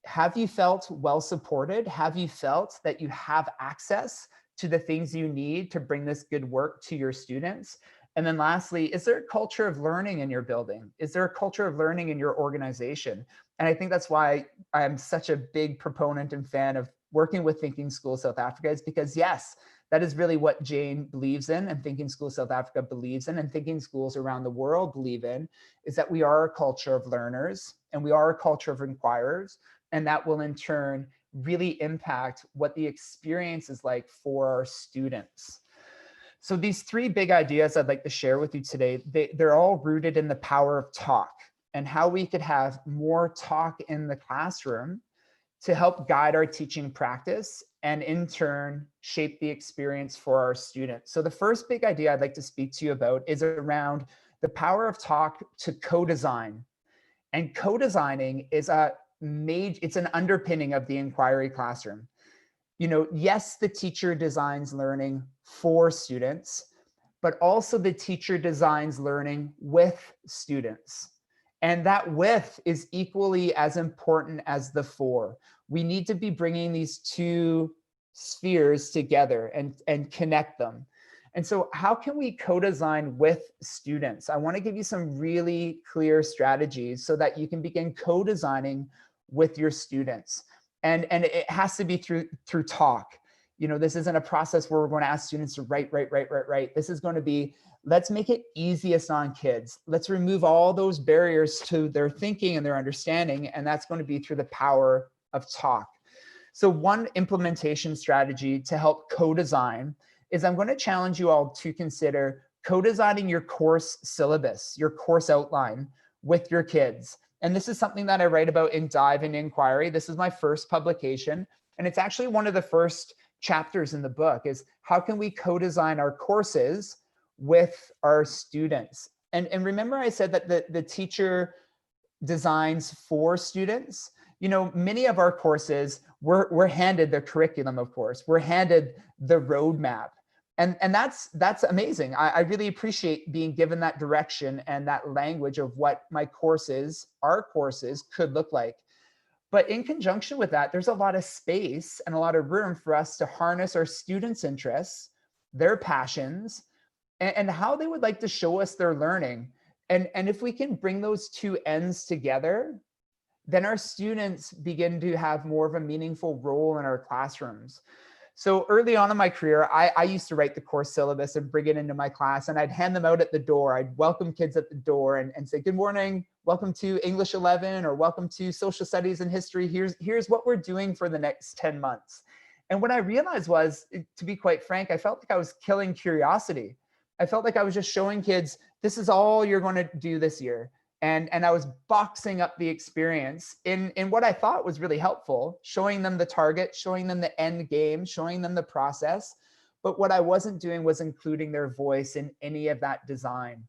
Have you felt well supported? Have you felt that you have access to the things you need to bring this good work to your students? And then lastly, is there a culture of learning in your building? Is there a culture of learning in your organization? And I think that's why I'm such a big proponent and fan of working with Thinking Schools South Africa, is because yes, that is really what Jane believes in, and Thinking Schools South Africa believes in, and Thinking Schools around the world believe in, is that we are a culture of learners and we are a culture of inquirers, and that will in turn really impact what the experience is like for our students. So these three big ideas I'd like to share with you today, they're all rooted in the power of talk and how we could have more talk in the classroom to help guide our teaching practice and in turn shape the experience for our students. So the first big idea I'd like to speak to you about is around the power of talk to co-design. And co-designing is it's an underpinning of the inquiry classroom. You know, yes, the teacher designs learning for students, but also the teacher designs learning with students. And that with is equally as important as the for. We need to be bringing these two spheres together and connect them. And so how can we co-design with students? I want to give you some really clear strategies so that you can begin co-designing with your students. And it has to be through talk. You know, this isn't a process where we're going to ask students to write. This is going to be, let's make it easiest on kids. Let's remove all those barriers to their thinking and their understanding. And that's going to be through the power of talk. So one implementation strategy to help co-design is I'm going to challenge you all to consider co-designing your course syllabus, your course outline with your kids. And this is something that I write about in Dive into Inquiry. This is my first publication. And it's actually one of the first chapters in the book is how can we co-design our courses with our students. And remember I said that the teacher designs for students. You know, many of our courses, we're handed the curriculum, of course, we're handed the roadmap. And that's amazing. I really appreciate being given that direction and that language of what my courses, our courses could look like. But in conjunction with that, there's a lot of space and a lot of room for us to harness our students' interests, their passions, and how they would like to show us their learning. And if we can bring those two ends together, then our students begin to have more of a meaningful role in our classrooms. So early on in my career, I used to write the course syllabus and bring it into my class, and I'd hand them out at the door. I'd welcome kids at the door and say, good morning, welcome to English 11, or welcome to social studies and history. Here's what we're doing for the next 10 months. And what I realized was, to be quite frank, I felt like I was killing curiosity. I felt like I was just showing kids, this is all you're going to do this year. And I was boxing up the experience in what I thought was really helpful, showing them the target, showing them the end game, showing them the process. But what I wasn't doing was including their voice in any of that design.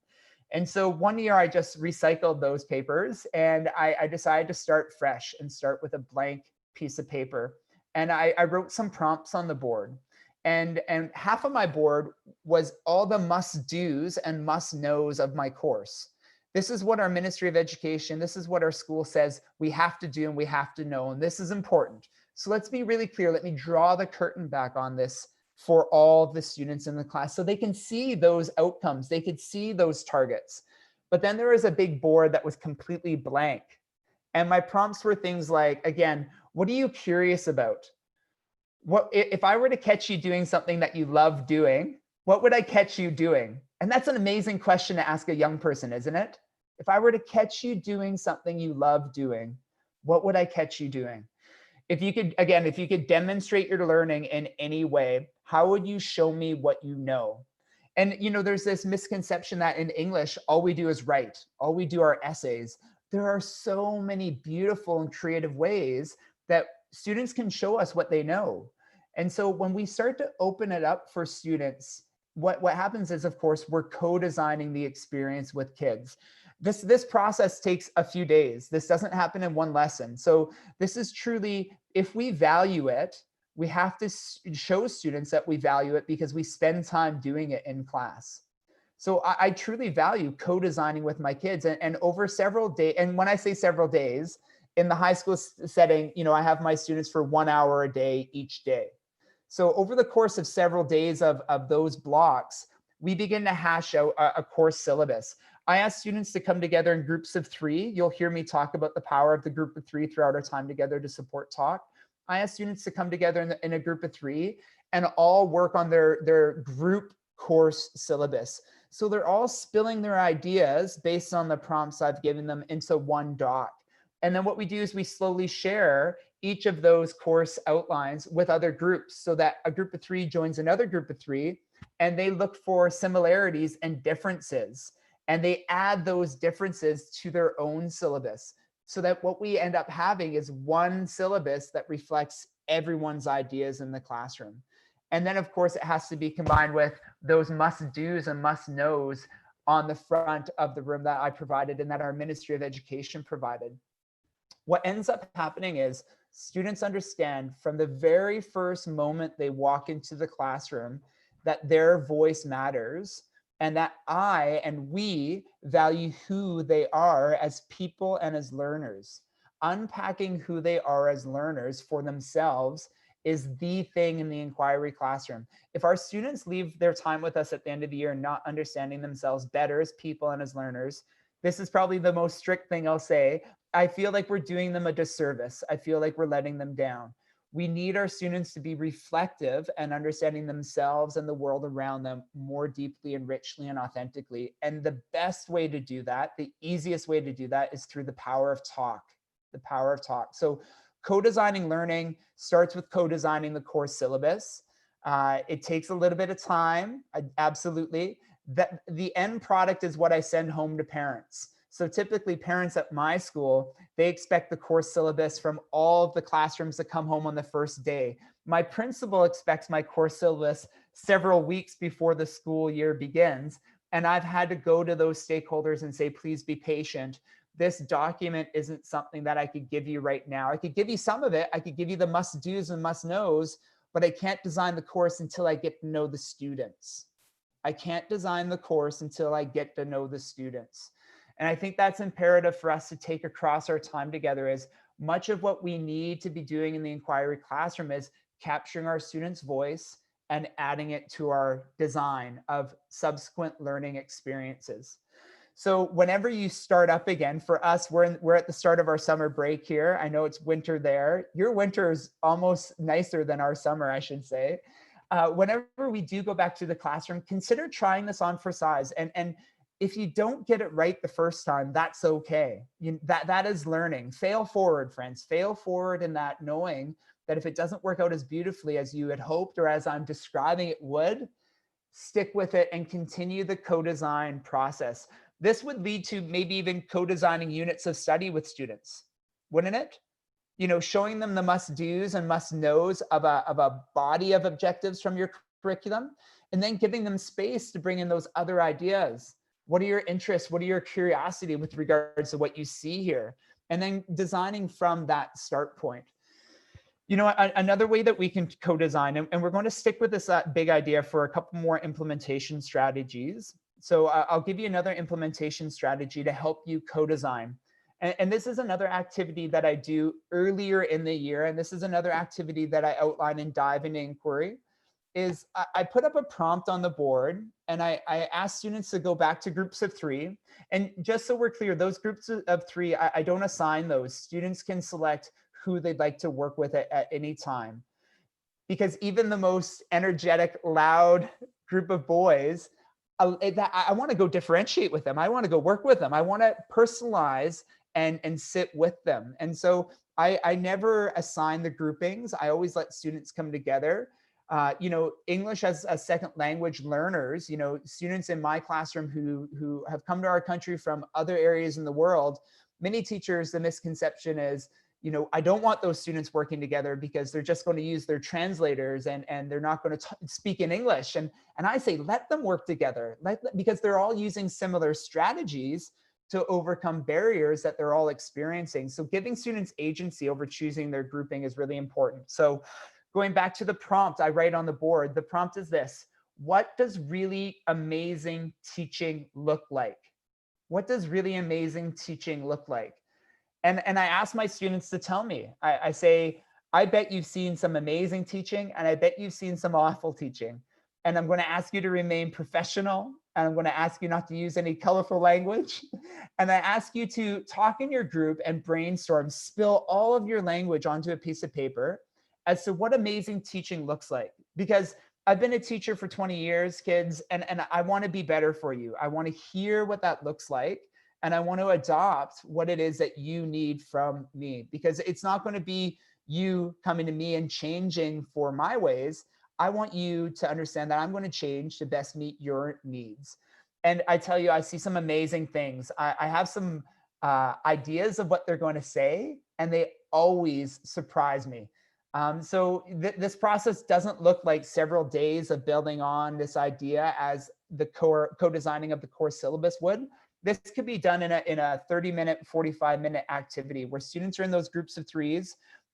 And so one year I just recycled those papers, and I decided to start fresh and start with a blank piece of paper. And I wrote some prompts on the board. And half of my board was all the must-dos and must-knows of my course. This is what our Ministry of Education, this is what our school says we have to do and we have to know, and this is important. So let's be really clear. Let me draw the curtain back on this for all the students in the class so they can see those outcomes, they could see those targets. But then there was a big board that was completely blank. And my prompts were things like, again, what are you curious about? What if I were to catch you doing something that you love doing, what would I catch you doing? And that's an amazing question to ask a young person, isn't it? If I were to catch you doing something you love doing, what would I catch you doing? If you could, again, if you could demonstrate your learning in any way, how would you show me what you know? And, you know, there's this misconception that in English, all we do is write, all we do are essays. There are so many beautiful and creative ways that students can show us what they know. And so when we start to open it up for students, what happens is, of course, we're co-designing the experience with kids. This process takes a few days. This doesn't happen in one lesson. So this is truly, if we value it, we have to show students that we value it because we spend time doing it in class. So I truly value co-designing with my kids, and over several days. And when I say several days, in the high school setting, you know, I have my students for 1 hour a day each day. So over the course of several days of those blocks, we begin to hash out a course syllabus. I ask students to come together in groups of 3. You'll hear me talk about the power of the group of 3 throughout our time together to support talk. I ask students to come together in a group of 3 and all work on their group course syllabus. So they're all spilling their ideas based on the prompts I've given them into one doc. And then what we do is we slowly share each of those course outlines with other groups so that a group of 3 joins another group of 3 and they look for similarities and differences. And they add those differences to their own syllabus so that what we end up having is one syllabus that reflects everyone's ideas in the classroom. And then, of course, it has to be combined with those must-dos and must-knows on the front of the room that I provided and that our Ministry of Education provided. What ends up happening is students understand from the very first moment they walk into the classroom that their voice matters and that I and we value who they are as people and as learners. Unpacking who they are as learners for themselves is the thing in the inquiry classroom. If our students leave their time with us at the end of the year not understanding themselves better as people and as learners, this is probably the most strict thing I'll say. I feel like we're doing them a disservice. I feel like we're letting them down. We need our students to be reflective and understanding themselves and the world around them more deeply and richly and authentically. And the best way to do that, the easiest way to do that is through the power of talk, the power of talk. So co-designing learning starts with co-designing the course syllabus. It takes a little bit of time, absolutely. The end product is what I send home to parents. So typically parents at my school, they expect the course syllabus from all of the classrooms to come home on the first day. My principal expects my course syllabus several weeks before the school year begins. And I've had to go to those stakeholders and say, please be patient. This document isn't something that I could give you right now. I could give you some of it. I could give you the must do's and must knows, but I can't design the course until I get to know the students. I can't design the course until I get to know the students. And I think that's imperative for us to take across our time together. Is much of what we need to be doing in the inquiry classroom is capturing our students' voice and adding it to our design of subsequent learning experiences. So whenever you start up again, for us, we're at the start of our summer break here. I know it's winter there. Your winter is almost nicer than our summer, I should say. Whenever we do go back to the classroom, consider trying this on for size. And if you don't get it right the first time, that's okay. That is learning. Fail forward, friends. Fail forward in that, knowing that if it doesn't work out as beautifully as you had hoped or as I'm describing it would, stick with it and continue the co-design process. This would lead to maybe even co-designing units of study with students, wouldn't it? Showing them the must-dos and must-knows of a body of objectives from your curriculum, and then giving them space to bring in those other ideas. What are your interests? What are your curiosity with regards to what you see here? And then designing from that start point. Another way that we can co-design, and we're going to stick with this big idea for a couple more implementation strategies. So I'll give you another implementation strategy to help you co-design. And this is another activity that I do earlier in the year. And this is another activity that I outline in Dive into Inquiry. Is I put up a prompt on the board and I ask students to go back to groups of 3. And just so we're clear, those groups of 3, I don't assign those. Students can select who they'd like to work with at any time. Because even the most energetic, loud group of boys, I want to go differentiate with them. I want to go work with them. I want to personalize and sit with them. And so I never assign the groupings. I always let students come together. English as a second language learners, students in my classroom who have come to our country from other areas in the world, many teachers, the misconception is, I don't want those students working together because they're just going to use their translators and they're not going to speak in English. And I say, let them work together, because they're all using similar strategies to overcome barriers that they're all experiencing. So giving students agency over choosing their grouping is really important. So going back to the prompt I write on the board, the prompt is this: what does really amazing teaching look like? What does really amazing teaching look like? And I ask my students to tell me. I say, I bet you've seen some amazing teaching and I bet you've seen some awful teaching. And I'm going to ask you to remain professional. And I'm going to ask you not to use any colorful language. And I ask you to talk in your group and brainstorm, spill all of your language onto a piece of paper as to what amazing teaching looks like. Because I've been a teacher for 20 years, kids, and I want to be better for you. I want to hear what that looks like. And I want to adopt what it is that you need from me, because it's not going to be you coming to me and changing for my ways. I want you to understand that I'm going to change to best meet your needs. And I tell you, I see some amazing things. I have some ideas of what they're going to say, and they always surprise me. So this process doesn't look like several days of building on this idea as the co-designing of the course syllabus would. This could be done in a 30-minute, 45-minute activity where students are in those groups of 3s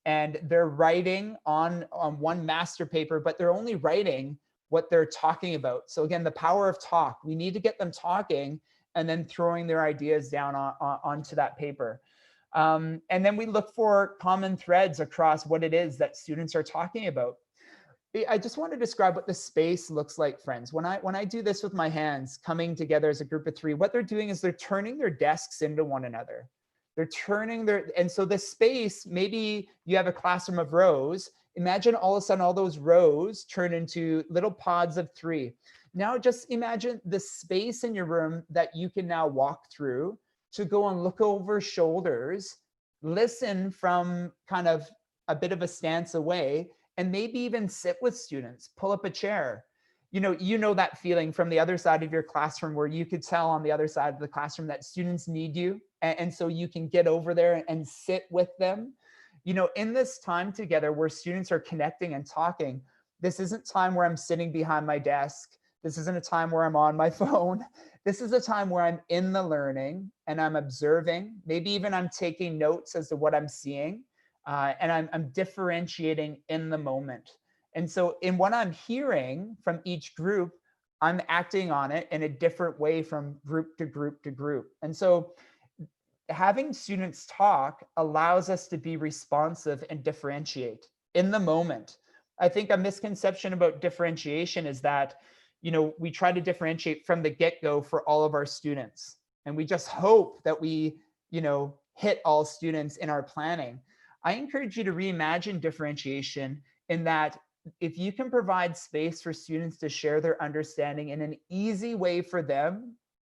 and they're writing on one master paper, but they're only writing what they're talking about. So again, the power of talk. We need to get them talking and then throwing their ideas down onto that paper. And then we look for common threads across what it is that students are talking about. I just want to describe what the space looks like, friends. When I do this with my hands, coming together as a group of 3, what they're doing is they're turning their desks into one another. They're turning and so the space, maybe you have a classroom of rows. Imagine all of a sudden all those rows turn into little pods of 3. Now just imagine the space in your room that you can now walk through to go and look over shoulders, listen from kind of a bit of a stance away, and maybe even sit with students, pull up a chair. you know that feeling from the other side of your classroom where you could tell on the other side of the classroom that students need you. And so you can get over there and sit with them. In this time together where students are connecting and talking, this isn't time where I'm sitting behind my desk. This isn't a time where I'm on my phone. This is a time where I'm in the learning and I'm observing. Maybe even I'm taking notes as to what I'm seeing, and I'm differentiating in the moment. And so in what I'm hearing from each group, I'm acting on it in a different way from group to group to group. And so having students talk allows us to be responsive and differentiate in the moment. I think a misconception about differentiation is that, we try to differentiate from the get-go for all of our students. And we just hope that we, hit all students in our planning. I encourage you to reimagine differentiation in that if you can provide space for students to share their understanding in an easy way for them,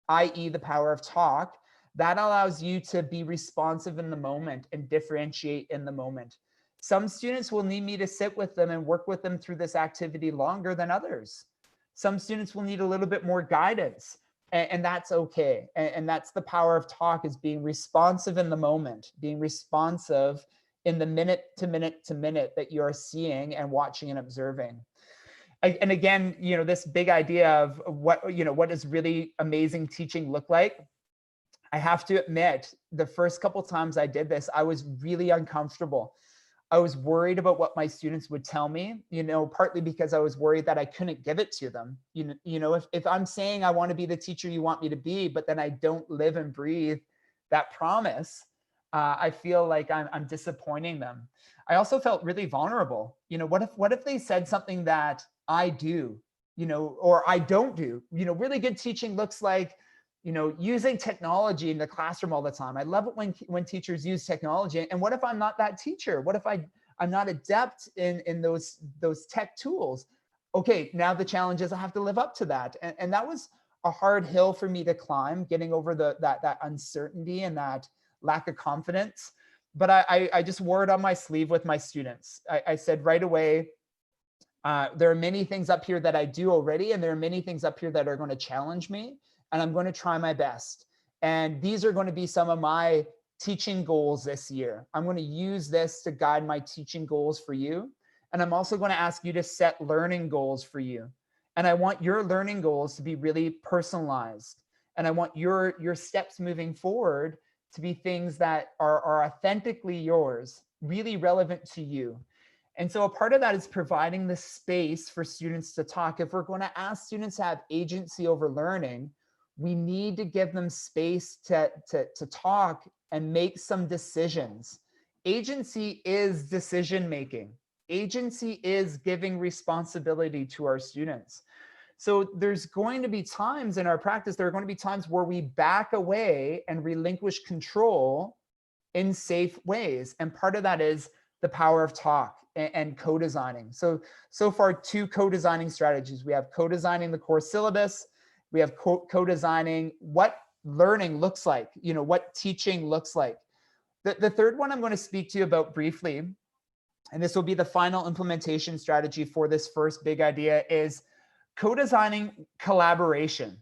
i.e. the power of talk, that allows you to be responsive in the moment and differentiate in the moment. Some students will need me to sit with them and work with them through this activity longer than others. Some students will need a little bit more guidance, and that's okay. And that's the power of talk, is being responsive in the moment, being responsive in the minute to minute to minute that you're seeing and watching and observing. And again, this big idea of what does really amazing teaching look like? I have to admit, the first couple times I did this, I was really uncomfortable. I was worried about what my students would tell me, partly because I was worried that I couldn't give it to them. If I'm saying I want to be the teacher you want me to be, but then I don't live and breathe that promise, I feel like I'm disappointing them. I also felt really vulnerable. What if they said something that I do, or I don't do? Really good teaching looks like, using technology in the classroom all the time. I love it when teachers use technology. And what if I'm not that teacher? What if I'm not adept in those tech tools? Okay, now the challenge is I have to live up to that. And that was a hard hill for me to climb, getting over that uncertainty and that lack of confidence. But I just wore it on my sleeve with my students. I said right away, there are many things up here that I do already, and there are many things up here that are going to challenge me, and I'm going to try my best. And these are going to be some of my teaching goals this year. I'm going to use this to guide my teaching goals for you. And I'm also going to ask you to set learning goals for you. And I want your learning goals to be really personalized. And I want your steps moving forward to be things that are authentically yours, really relevant to you. And so a part of that is providing the space for students to talk. If we're going to ask students to have agency over learning, we need to give them space to talk and make some decisions. Agency is decision making. Agency is giving responsibility to our students. So there's going to be times in our practice, there are going to be times where we back away and relinquish control in safe ways. And part of that is the power of talk and co-designing. So far, 2 co-designing strategies. We have co-designing the course syllabus. We have co-designing what learning looks like, what teaching looks like. The third one I'm going to speak to you about briefly, and this will be the final implementation strategy for this first big idea, is co-designing collaboration.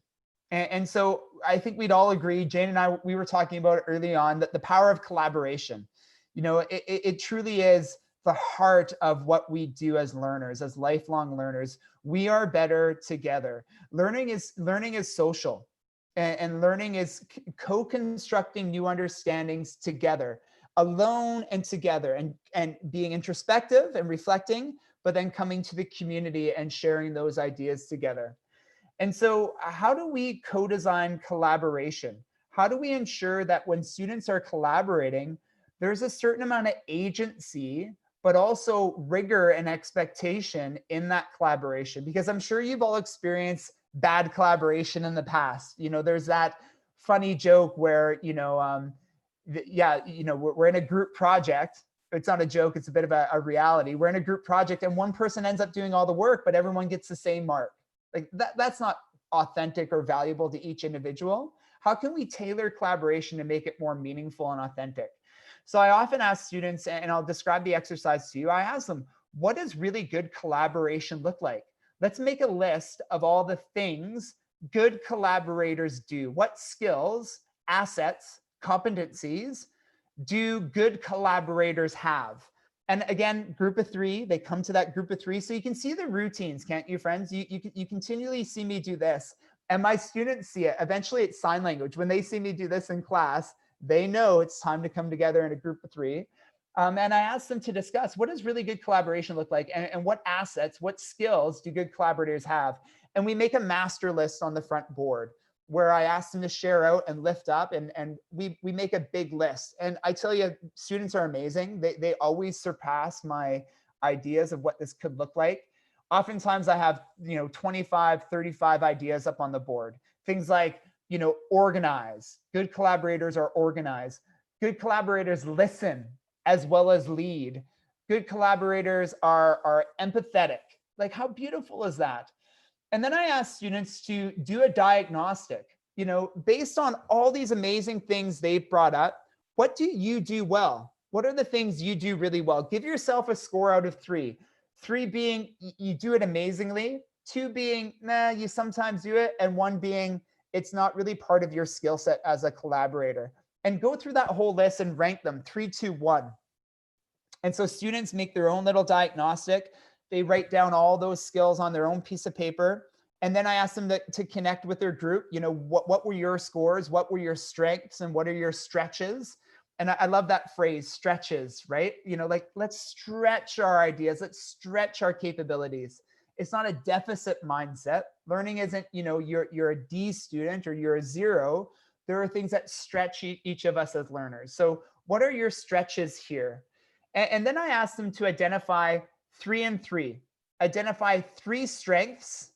And so I think we'd all agree, Jane and I, we were talking about it early on, that the power of collaboration, it truly is the heart of what we do as learners, as lifelong learners. We are better together. Learning is social, and learning is co-constructing new understandings together, alone and together, and being introspective and reflecting, but then coming to the community and sharing those ideas together. And so how do we co-design collaboration? How do we ensure that when students are collaborating, there's a certain amount of agency, but also rigor and expectation in that collaboration? Because I'm sure you've all experienced bad collaboration in the past. There's that funny joke where, we're in a group project. It's not a joke, it's a bit of a reality. We're in a group project and one person ends up doing all the work, but everyone gets the same mark. Like that's not authentic or valuable to each individual. How can we tailor collaboration to make it more meaningful and authentic? So I often ask students, and I'll describe the exercise to you. I ask them, what does really good collaboration look like? let's make a list of all the things good collaborators do. What skills, assets, competencies do good collaborators have? And again, group of three, they come to that group of three. So you can see the routines, can't you, friends? You continually see me do this. And my students see it. Eventually it's sign language. When they see me do this in class, they know it's time to come together in a group of three. And I asked them to discuss, what does really good collaboration look like? And what assets, what skills do good collaborators have? And we make a master list on the front board where I ask them to share out and lift up, and we make a big list. And I tell you, students are amazing. They always surpass my ideas of what this could look like. Oftentimes I have, 25, 35 ideas up on the board. Things like, organize. Good collaborators are organized. Good collaborators listen as well as lead. Good collaborators are empathetic. Like, how beautiful is that? And then I ask students to do a diagnostic, based on all these amazing things they've brought up. What do you do well? What are the things you do really well? Give yourself a score out of 3. 3 being you do it amazingly, 2 being, nah, you sometimes do it, and 1 being it's not really part of your skill set as a collaborator. And go through that whole list and rank them 3, 2, 1. And so students make their own little diagnostic. They write down all those skills on their own piece of paper. And then I ask them to connect with their group. What were your scores? What were your strengths? And what are your stretches? And I love that phrase, stretches, right? Like, let's stretch our ideas. Let's stretch our capabilities. It's not a deficit mindset. Learning isn't, you're a D student or you're a 0. There are things that stretch each of us as learners. So what are your stretches here? And then I ask them to identify 3 and 3. Identify 3 strengths,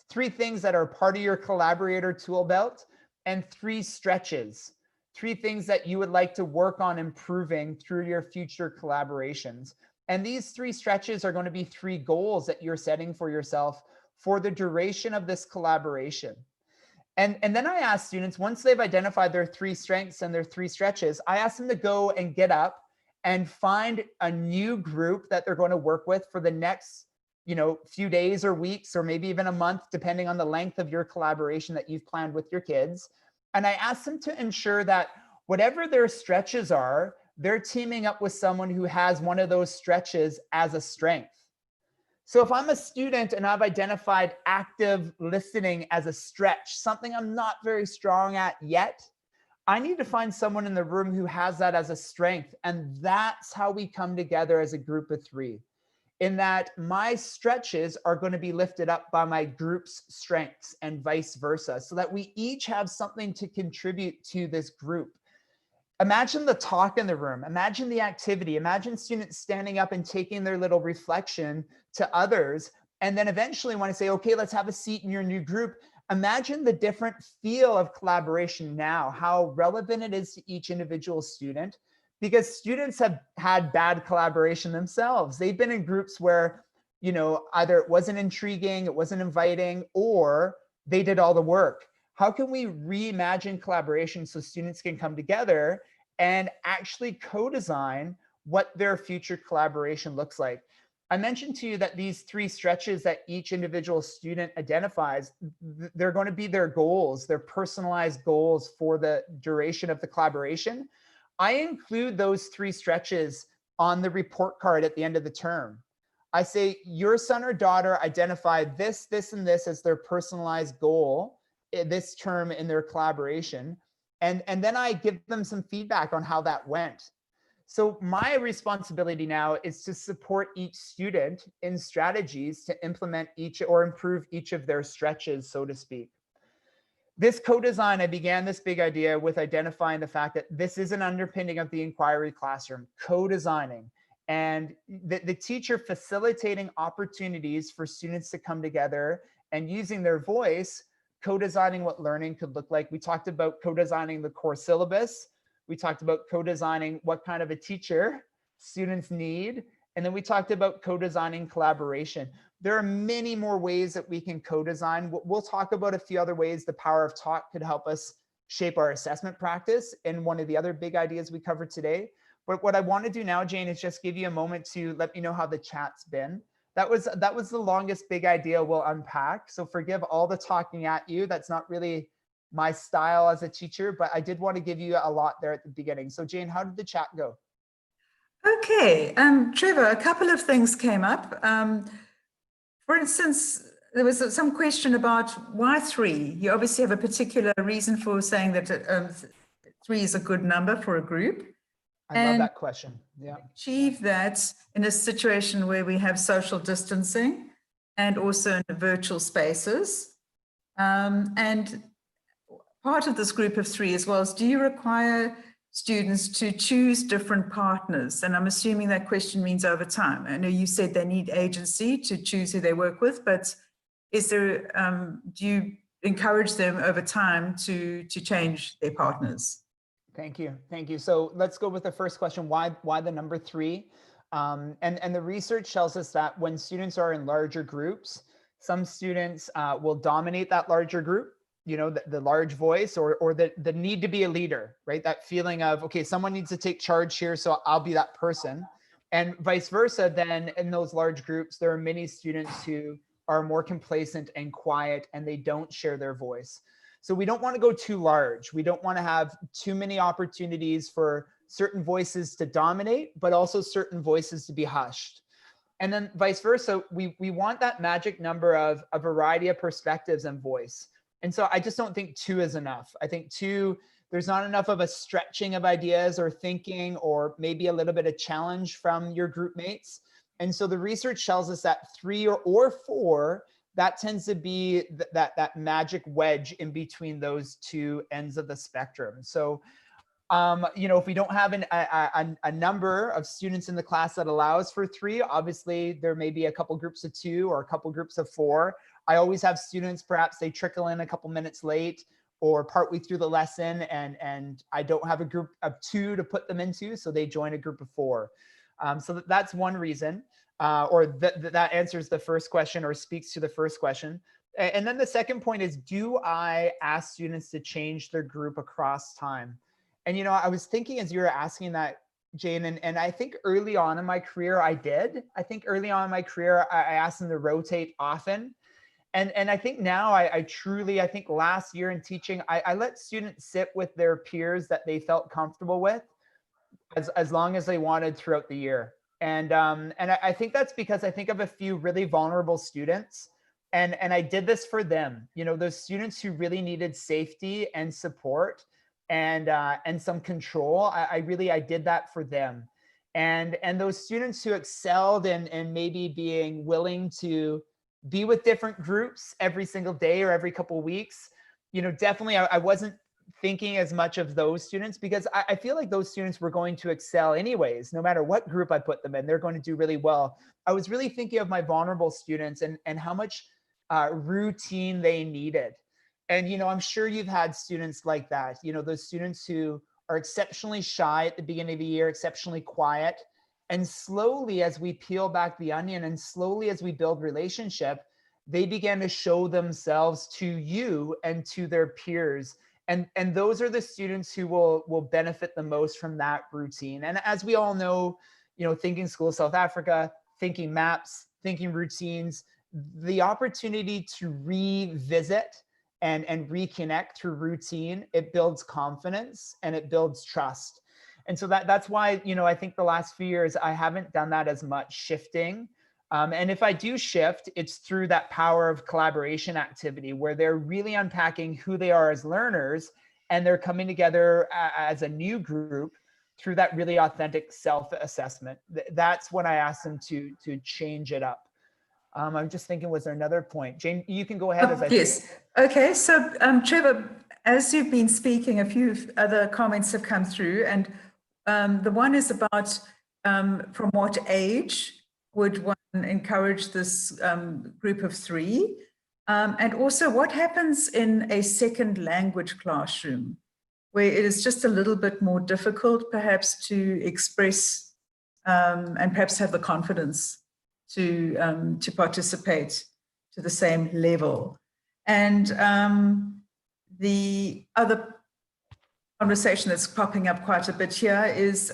3 things that are part of your collaborator tool belt, and 3 stretches, 3 things that you would like to work on improving through your future collaborations. And these 3 stretches are going to be 3 goals that you're setting for yourself for the duration of this collaboration. And then I ask students, once they've identified their 3 strengths and their 3 stretches, I ask them to go and get up and find a new group that they're going to work with for the next, few days or weeks, or maybe even a month, depending on the length of your collaboration that you've planned with your kids. And I ask them to ensure that whatever their stretches are, they're teaming up with someone who has one of those stretches as a strength. So if I'm a student and I've identified active listening as a stretch, something I'm not very strong at yet, I need to find someone in the room who has that as a strength. And that's how we come together as a group of 3, in that my stretches are going to be lifted up by my group's strengths and vice versa, so that we each have something to contribute to this group. Imagine the talk in the room. Imagine the activity. Imagine students standing up and taking their little reflection to others. And then eventually when I say, okay, let's have a seat in your new group, imagine the different feel of collaboration now, how relevant it is to each individual student, because students have had bad collaboration themselves. They've been in groups where, either it wasn't intriguing, it wasn't inviting, or they did all the work. How can we reimagine collaboration so students can come together and actually co-design what their future collaboration looks like? I mentioned to you that these 3 stretches that each individual student identifies, they're going to be their goals, their personalized goals for the duration of the collaboration. I include those 3 stretches on the report card at the end of the term. I say, your son or daughter identified this, this, and this as their personalized goal this term in their collaboration. And then I give them some feedback on how that went. So my responsibility now is to support each student in strategies to implement each or improve each of their stretches, so to speak. This co-design, I began this big idea with identifying the fact that this is an underpinning of the inquiry classroom, co-designing, and the teacher facilitating opportunities for students to come together and using their voice, co-designing what learning could look like. We talked about co-designing the core syllabus. We talked about co-designing what kind of a teacher students need. And then we talked about co-designing collaboration. There are many more ways that we can co-design. We'll talk about a few other ways the power of talk could help us shape our assessment practice, and one of the other big ideas we covered today. But what I want to do now, Jane, is just give you a moment to let me know how the chat's been. that was the longest big idea we'll unpack. So forgive all the talking at you. That's not really my style as a teacher, but I did want to give you a lot there at the beginning. So Jane, how did the chat go? Okay, Trevor, a couple of things came up. For instance, there was some question about why 3. You obviously have a particular reason for saying that 3 is a good number for a group. I love that question. Yeah. Achieve that in a situation where we have social distancing and also in virtual spaces. And part of this group of 3 as well is, do you require students to choose different partners? And I'm assuming that question means over time. I know you said they need agency to choose who they work with, but is there, do you encourage them over time to change their partners? Thank you. Thank you. So let's go with the first question. Why the number 3? And the research tells us that when students are in larger groups, some students will dominate that larger group, you know, the large voice or the need to be a leader, right? That feeling of, okay, someone needs to take charge here, so I'll be that person. And vice versa, then in those large groups, there are many students who are more complacent and quiet, and they don't share their voice. So we don't want to go too large. We don't want to have too many opportunities for certain voices to dominate, but also certain voices to be hushed. And then vice versa, we want that magic number of a variety of perspectives and voice. And so I just don't think 2 is enough. I think 2, there's not enough of a stretching of ideas or thinking, or maybe a little bit of challenge from your group mates. And so the research tells us that 3 or 4, that tends to be that magic wedge in between those 2 ends of the spectrum. So, you know, if we don't have a number of students in the class that allows for 3, obviously there may be a couple groups of 2 or a couple groups of 4. I always have students, perhaps they trickle in a couple minutes late or partway through the lesson, and I don't have a group of 2 to put them into, so they join a group of 4. So that's one reason. Or that answers the first question or speaks to the first question. And then the second point is, do I ask students to change their group across time? And, you know, I was thinking as you were asking that, Jane, and I think early on in my career, I did. I think early on in my career, I asked them to rotate often. And I think now I think last year in teaching, I let students sit with their peers that they felt comfortable with as long as they wanted throughout the year. And I think that's because I think of a few really vulnerable students, and I did this for them. You know, those students who really needed safety and support and some control. I did that for them. And those students who excelled in maybe being willing to be with different groups every single day or every couple of weeks, you know, definitely I wasn't thinking as much of those students, because I feel like those students were going to excel anyways. No matter what group I put them in, they're going to do really well. I was really thinking of my vulnerable students and how much routine they needed. And, you know, I'm sure you've had students like that, you know, those students who are exceptionally shy at the beginning of the year, exceptionally quiet. And slowly, as we peel back the onion and slowly as we build relationship, they began to show themselves to you and to their peers. And those are the students who will benefit the most from that routine. And as we all know, you know, Thinking School South Africa, thinking maps, thinking routines, the opportunity to revisit and reconnect through routine, it builds confidence and it builds trust. And so that's why, you know, I think the last few years, I haven't done that as much shifting. And if I do shift, it's through that power of collaboration activity where they're really unpacking who they are as learners, and they're coming together as a new group through that really authentic self-assessment. That's when I ask them to change it up. I'm just thinking, was there another point? Jane, you can go ahead. As I yes. Okay. So Trevor, as you've been speaking, a few other comments have come through, and the one is about from what age would one encourage this group of 3? And also, what happens in a second language classroom where it is just a little bit more difficult perhaps to express and perhaps have the confidence to participate to the same level? And the other conversation that's popping up quite a bit here is,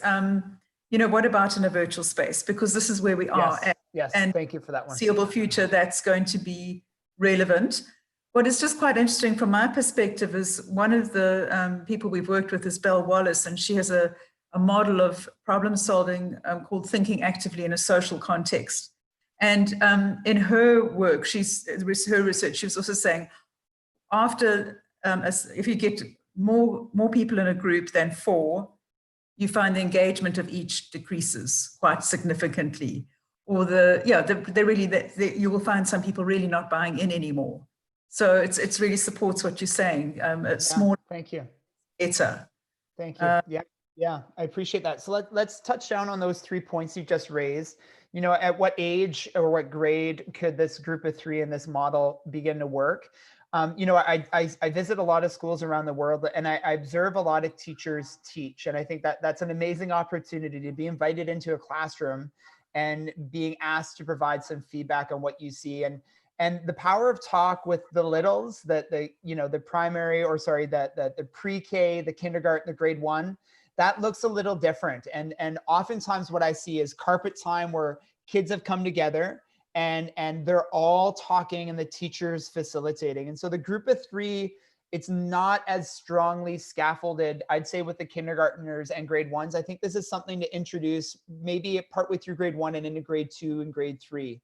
you know, what about in a virtual space? Because this is where we are Yes. at. Yes, and thank you for that one. foreseeable future that's going to be relevant. What is just quite interesting from my perspective is one of the people we've worked with is Belle Wallace, and she has a model of problem solving called thinking actively in a social context. And in her work, her research, she was also saying, after if you get more people in a group than 4, you find the engagement of each decreases quite significantly. Or you will find some people really not buying in anymore. So it's really supports what you're saying. Small, thank you. better. Thank you. Yeah, I appreciate that. So let's touch down on those 3 points you just raised. You know, at what age or what grade could this group of 3 in this model begin to work? You know, I visit a lot of schools around the world, and I observe a lot of teachers teach. And I think that that's an amazing opportunity to be invited into a classroom and being asked to provide some feedback on what you see. And the power of talk with the littles, the primary, or sorry, the pre-K, the kindergarten, the grade 1, that looks a little different. And oftentimes what I see is carpet time where kids have come together and they're all talking and the teacher's facilitating. And so the group of 3, it's not as strongly scaffolded, I'd say, with the kindergartners and grade 1s. I think this is something to introduce maybe partway through grade 1 and into grade 2 and grade 3.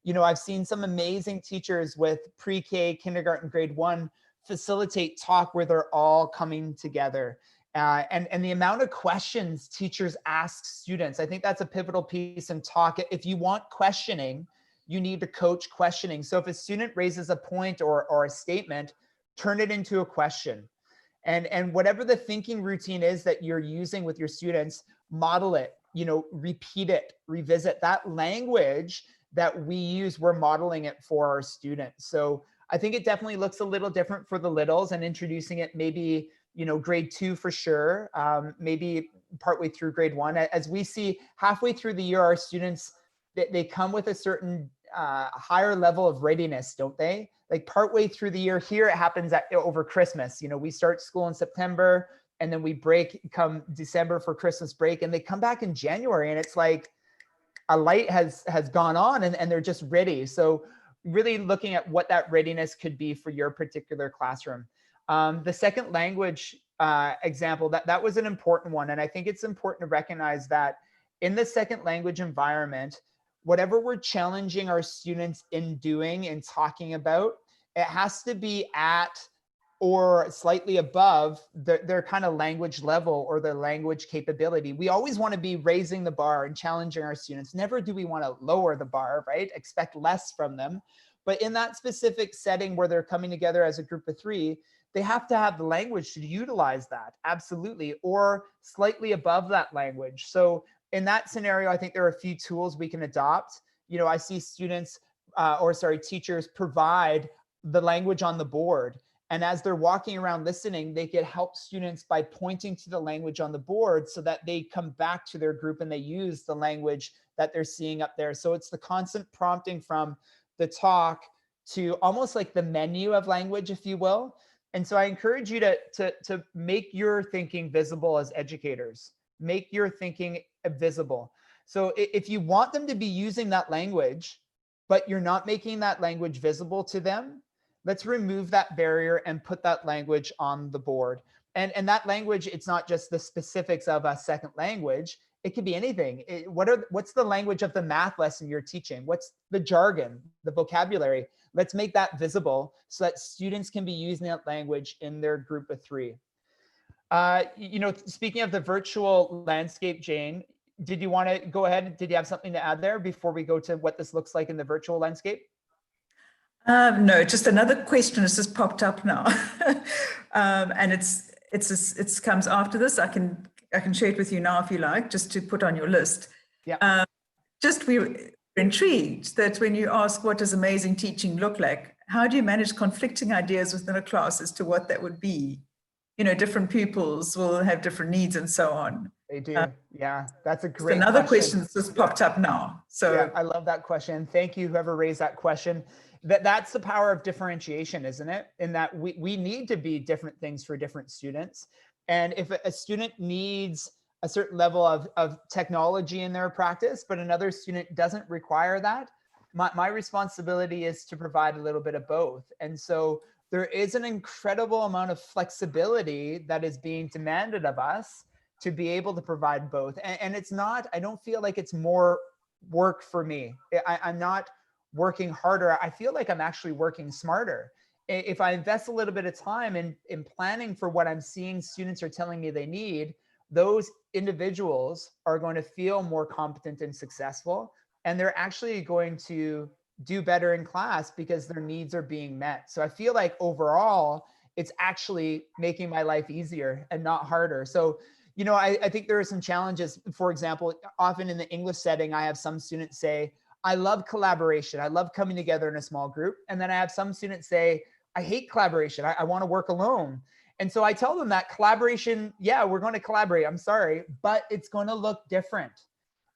You know, I've seen some amazing teachers with pre-K, kindergarten, grade 1 facilitate talk where they're all coming together. And the amount of questions teachers ask students, I think that's a pivotal piece in talk. If you want questioning, you need to coach questioning. So if a student raises a point or a statement, turn it into a question. And whatever the thinking routine is that you're using with your students, model it, you know, repeat it, revisit that language that we use. We're modeling it for our students. So I think it definitely looks a little different for the littles, and introducing it maybe, you know, grade 2 for sure, maybe partway through grade 1. As we see halfway through the year, our students, they come with a certain higher level of readiness, don't they? Like partway through the year here, it happens over Christmas. You know, we start school in September and then we break come December for Christmas break, and they come back in January and it's like a light has gone on and they're just ready. So really looking at what that readiness could be for your particular classroom. The second language example, that was an important one. And I think it's important to recognize that in the second language environment, whatever we're challenging our students in doing and talking about, it has to be at or slightly above their kind of language level or their language capability. We always want to be raising the bar and challenging our students. Never do we want to lower the bar, right? Expect less from them. But in that specific setting where they're coming together as a group of 3, they have to have the language to utilize that, absolutely, or slightly above that language. So in that scenario, I think there are a few tools we can adopt. You know, I see teachers provide the language on the board. And as they're walking around listening, they can help students by pointing to the language on the board so that they come back to their group and they use the language that they're seeing up there. So it's the constant prompting from the talk to almost like the menu of language, if you will. And so I encourage you to make your thinking visible as educators. Make your thinking visible. So if you want them to be using that language, but you're not making that language visible to them, let's remove that barrier and put that language on the board. And that language, it's not just the specifics of a second language. It could be anything. What's the language of the math lesson you're teaching? What's the jargon, the vocabulary? Let's make that visible so that students can be using that language in their group of 3. You know, speaking of the virtual landscape, Jane, did you want to go ahead? Did you have something to add there before we go to what this looks like in the virtual landscape? No, just another question has just popped up now, and it comes after this. I can share it with you now if you like, just to put on your list. Yeah. We're intrigued that when you ask what does amazing teaching look like, how do you manage conflicting ideas within a class as to what that would be? You know, different pupils will have different needs and so on. They do. Yeah, that's a great another question that's just popped up now. So yeah, I love that question. Thank you, whoever raised that question. That's the power of differentiation, isn't it? In that we need to be different things for different students. And if a student needs a certain level of technology in their practice, but another student doesn't require that. My responsibility is to provide a little bit of both. And so there is an incredible amount of flexibility that is being demanded of us to be able to provide both. And it's not, I don't feel like it's more work for me. I'm not working harder. I feel like I'm actually working smarter. If I invest a little bit of time in planning for what I'm seeing students are telling me they need, those individuals are going to feel more competent and successful. And they're actually going to do better in class because their needs are being met. So I feel like overall, it's actually making my life easier and not harder. So, you know, I think there are some challenges. For example, often in the English setting, I have some students say, I love collaboration. I love coming together in a small group. And then I have some students say, I hate collaboration. I want to work alone. And so I tell them that collaboration, yeah, we're going to collaborate. I'm sorry, but it's going to look different.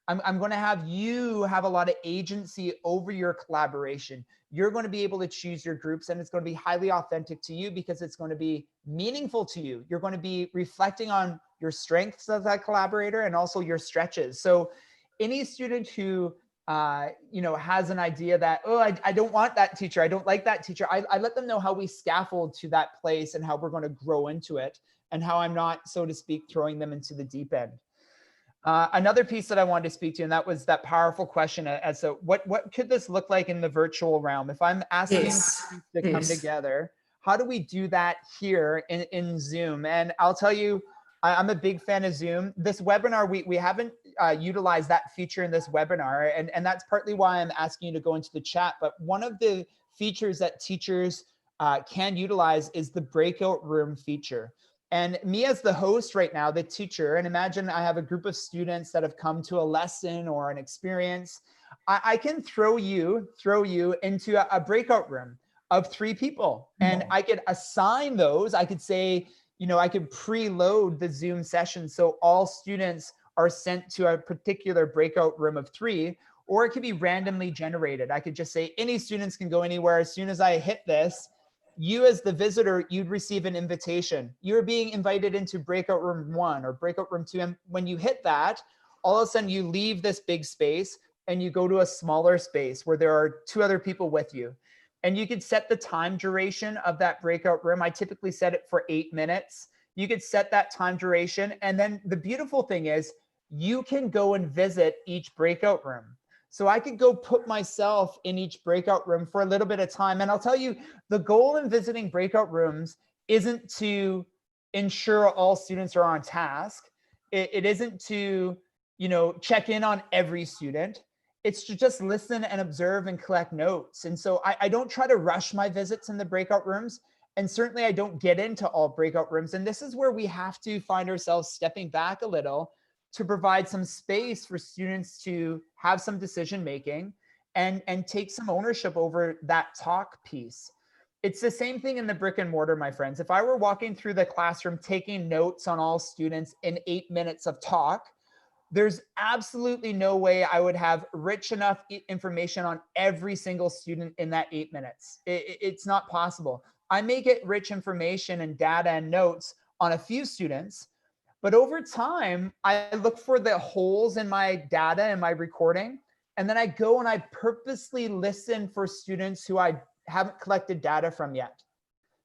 I'm going to have you have a lot of agency over your collaboration. You're going to be able to choose your groups, and it's going to be highly authentic to you because it's going to be meaningful to you. You're going to be reflecting on your strengths as that collaborator and also your stretches. So any student who you know, has an idea that, oh, I don't want that teacher, I don't like that teacher, I let them know how we scaffold to that place and how we're going to grow into it, and how I'm not, so to speak, throwing them into the deep end. Another piece that I wanted to speak to, and that was that powerful question as to what could this look like in the virtual realm? If I'm asking students to come together, how do we do that here in Zoom? And I'll tell you, I'm a big fan of Zoom. This webinar, we haven't utilized that feature in this webinar, and that's partly why I'm asking you to go into the chat. But one of the features that teachers can utilize is the breakout room feature. And me as the host right now, the teacher, and imagine I have a group of students that have come to a lesson or an experience. I can throw you into a breakout room of 3 people, and I could assign those. I could say, you know, I could preload the Zoom session so all students are sent to a particular breakout room of 3, or it could be randomly generated. I could just say any students can go anywhere. As soon as I hit this, you as the visitor, you'd receive an invitation. You're being invited into breakout room 1 or breakout room 2. And when you hit that, all of a sudden you leave this big space and you go to a smaller space where there are 2 other people with you. And you could set the time duration of that breakout room. I typically set it for 8 minutes. You could set that time duration. And then the beautiful thing is you can go and visit each breakout room. So I could go put myself in each breakout room for a little bit of time. And I'll tell you, the goal in visiting breakout rooms isn't to ensure all students are on task. It isn't to, you know, check in on every student. It's to just listen and observe and collect notes. And so I don't try to rush my visits in the breakout rooms. And certainly I don't get into all breakout rooms. And this is where we have to find ourselves stepping back a little to provide some space for students to have some decision making and take some ownership over that talk piece. It's the same thing in the brick and mortar, my friends. If I were walking through the classroom taking notes on all students in 8 minutes of talk, there's absolutely no way I would have rich enough information on every single student in that 8 minutes. It's not possible. I may get rich information and data and notes on a few students, but over time, I look for the holes in my data and my recording, and then I go and I purposely listen for students who I haven't collected data from yet.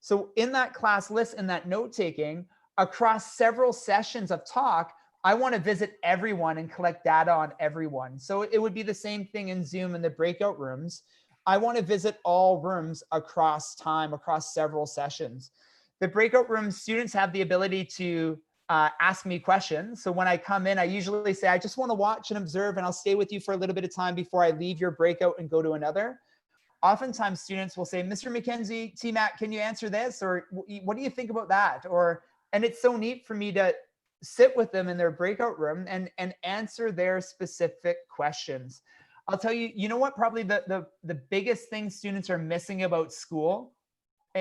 So in that class list, in that note taking, across several sessions of talk, I want to visit everyone and collect data on everyone. So it would be the same thing in Zoom in the breakout rooms. I want to visit all rooms across time, across several sessions. The breakout rooms, students have the ability to ask me questions. So when I come in, I usually say, I just want to watch and observe, and I'll stay with you for a little bit of time before I leave your breakout and go to another. Oftentimes students will say, Mr. McKenzie, TMAC, can you answer this? Or what do you think about that? And it's so neat for me to sit with them in their breakout room and answer their specific questions. I'll tell you, you know what, probably the biggest thing students are missing about school,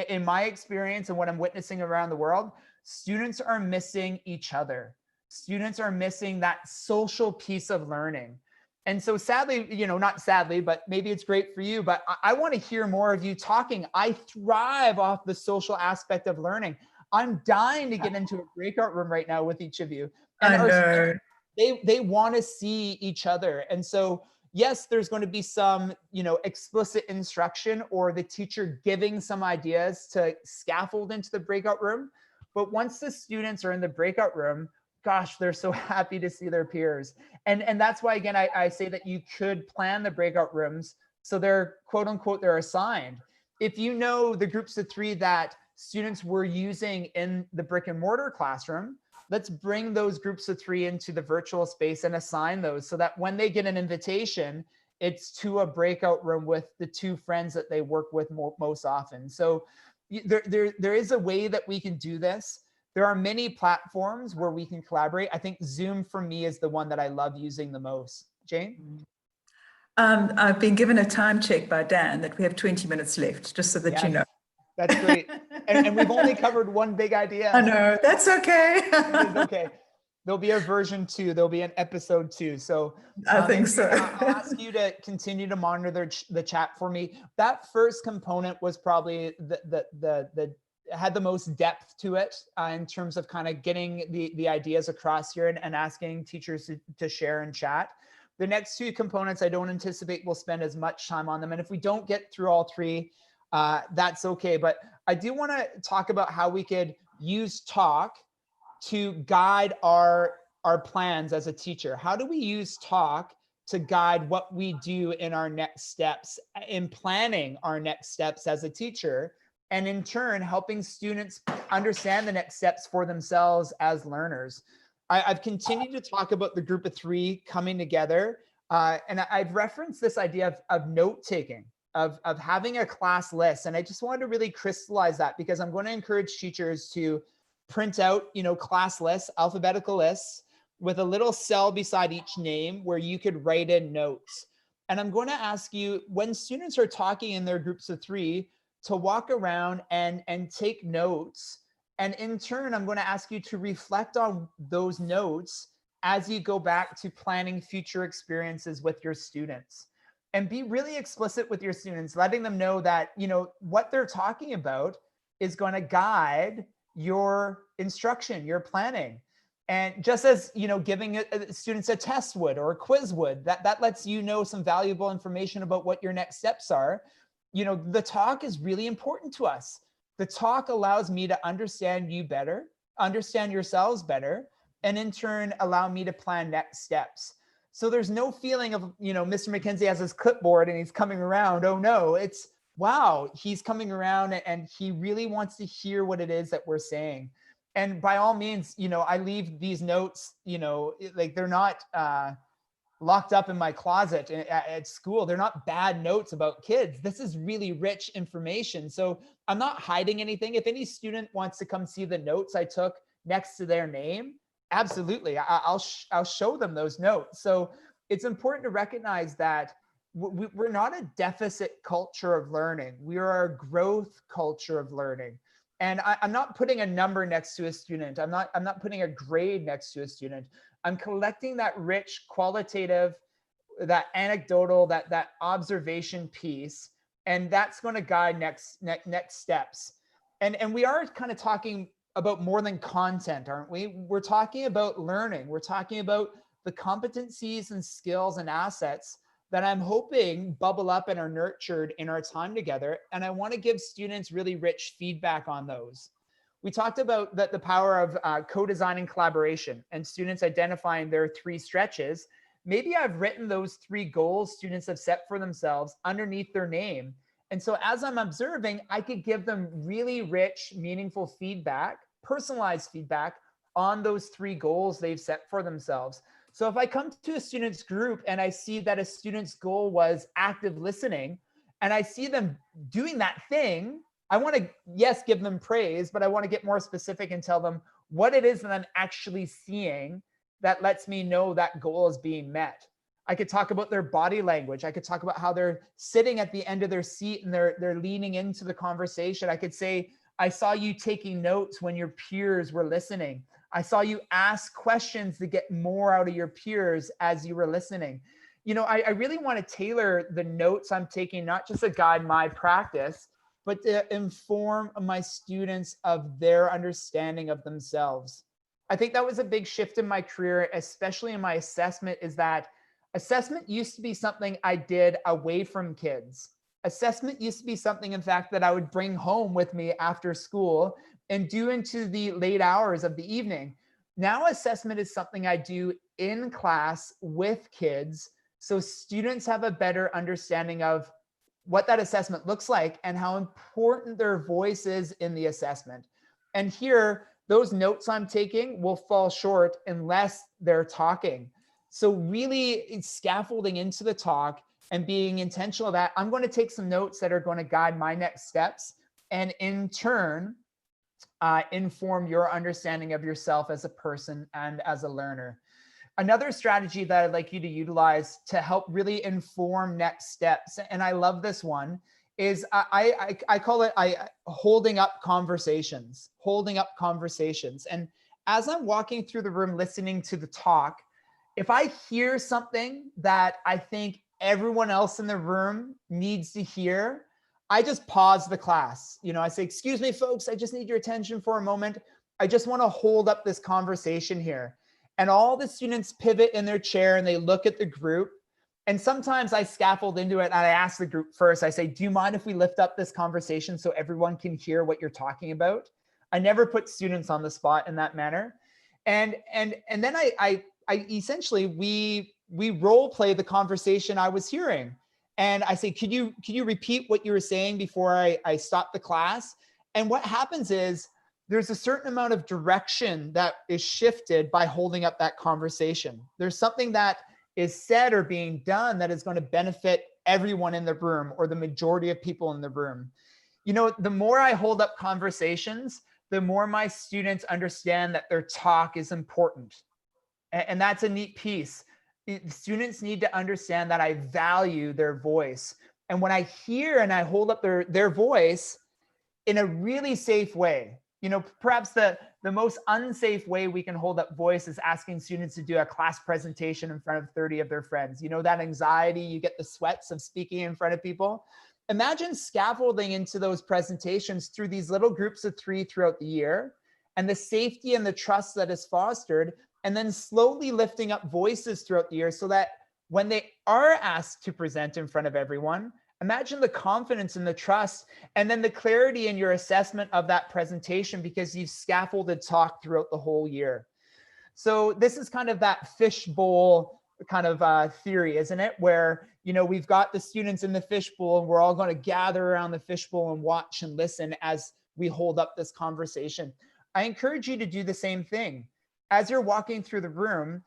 in my experience and what I'm witnessing around the world, students are missing each other. Students are missing that social piece of learning. And so sadly, you know, not sadly, but maybe it's great for you, but I want to hear more of you talking. I thrive off the social aspect of learning. I'm dying to get into a breakout room right now with each of you. And I know. they want to see each other. And so, yes, there's going to be some, explicit instruction or the teacher giving some ideas to scaffold into the breakout room. But once the students are in the breakout room, gosh, they're so happy to see their peers. And that's why, again, I say that you could plan the breakout rooms so they're quote unquote, they're assigned. If you know the groups of 3 that students were using in the brick and mortar classroom, let's bring those groups of 3 into the virtual space and assign those so that when they get an invitation, it's to a breakout room with the 2 friends that they work with most often. So there is a way that we can do this. There are many platforms where we can collaborate. I think Zoom for me is the one that I love using the most. Jane? I've been given a time check by Dan that we have 20 minutes left, just so that you know. That's great. And we've only covered one big idea. I know, that's okay. It is okay. There'll be a version 2. There'll be an episode 2. So I think so. I'll ask you to continue to monitor the chat for me. That first component was probably the had the most depth to it in terms of kind of getting the ideas across here and asking teachers to share and chat. The next 2 components, I don't anticipate we'll spend as much time on them. And if we don't get through all 3, that's okay. But I do want to talk about how we could use talk to guide our plans as a teacher. How do we use talk to guide what we do in our next steps, in planning our next steps as a teacher, and in turn, helping students understand the next steps for themselves as learners? I've continued to talk about the group of 3 coming together, and I've referenced this idea of note-taking, of having a class list. And I just wanted to really crystallize that because I'm going to encourage teachers to print out, class lists, alphabetical lists with a little cell beside each name where you could write in notes. And I'm going to ask you, when students are talking in their groups of 3, to walk around and take notes. And in turn, I'm going to ask you to reflect on those notes as you go back to planning future experiences with your students. And be really explicit with your students, letting them know that, what they're talking about is going to guide your instruction, your planning. And just as, giving students a test would or a quiz would, that lets you know some valuable information about what your next steps are. The talk is really important to us. The talk allows me to understand you better, understand yourselves better, and in turn, allow me to plan next steps. So there's no feeling of, Mr. McKenzie has his clipboard and he's coming around. Oh no, it's, wow, he's coming around and he really wants to hear what it is that we're saying. And by all means, I leave these notes, like they're not locked up in my closet at school. They're not bad notes about kids. This is really rich information. So I'm not hiding anything. If any student wants to come see the notes I took next to their name, absolutely, I'll show them those notes. So it's important to recognize that we're not a deficit culture of learning. We are a growth culture of learning. And I'm not putting a number next to a student. I'm not putting a grade next to a student. I'm collecting that rich qualitative, that anecdotal, that observation piece, and that's going to guide next steps. And we are kind of talking about more than content, aren't we? We're talking about learning. We're talking about the competencies and skills and assets that I'm hoping bubble up and are nurtured in our time together. And I want to give students really rich feedback on those. We talked about the power of co-designing collaboration and students identifying their 3 stretches. Maybe I've written those 3 goals students have set for themselves underneath their name. And so as I'm observing, I could give them really rich, meaningful feedback, personalized feedback on those 3 goals they've set for themselves. So if I come to a student's group and I see that a student's goal was active listening, and I see them doing that thing, I want to, yes, give them praise, but I want to get more specific and tell them what it is that I'm actually seeing that lets me know that goal is being met. I could talk about their body language. I could talk about how they're sitting at the end of their seat and they're leaning into the conversation. I could say, I saw you taking notes when your peers were listening. I saw you ask questions to get more out of your peers as you were listening. I really want to tailor the notes I'm taking, not just to guide my practice, but to inform my students of their understanding of themselves. I think that was a big shift in my career, especially in my assessment, is that assessment used to be something I did away from kids. Assessment used to be something, in fact, that I would bring home with me after school and do into the late hours of the evening. Now, assessment is something I do in class with kids, so students have a better understanding of what that assessment looks like and how important their voice is in the assessment. And here, those notes I'm taking will fall short unless they're talking. So really scaffolding into the talk and being intentional that I'm going to take some notes that are going to guide my next steps, and in turn, inform your understanding of yourself as a person and as a learner. Another strategy that I'd like you to utilize to help really inform next steps, and I love this one, is I call it holding up conversations. Holding up conversations. And as I'm walking through the room listening to the talk, if I hear something that I think everyone else in the room needs to hear, I just pause the class. You know, I say, excuse me, folks, I just need your attention for a moment. I just want to hold up this conversation here. And all the students pivot in their chair and they look at the group. And sometimes I scaffold into it and I ask the group first, I say, do you mind if we lift up this conversation so everyone can hear what you're talking about? I never put students on the spot in that manner. And then I essentially, we role play the conversation I was hearing. And I say, could you repeat what you were saying before I stop the class? And what happens is there's a certain amount of direction that is shifted by holding up that conversation. There's something that is said or being done that is going to benefit everyone in the room or the majority of people in the room. You know, the more I hold up conversations, the more my students understand that their talk is important. And that's a neat piece. Students need to understand that I value their voice. And when I hear and I hold up their voice in a really safe way, you know, perhaps the most unsafe way we can hold up voice is asking students to do a class presentation in front of 30 of their friends. You know, that anxiety, you get the sweats of speaking in front of people. Imagine scaffolding into those presentations through these little groups of 3 throughout the year, and the safety and the trust that is fostered, and then slowly lifting up voices throughout the year so that when they are asked to present in front of everyone, imagine the confidence and the trust, and then the clarity in your assessment of that presentation because you've scaffolded talk throughout the whole year. So this is kind of that fishbowl kind of theory, isn't it? Where, you know, we've got the students in the fishbowl and we're all going to gather around the fishbowl and watch and listen as we hold up this conversation. I encourage you to do the same thing. As you're walking through the room,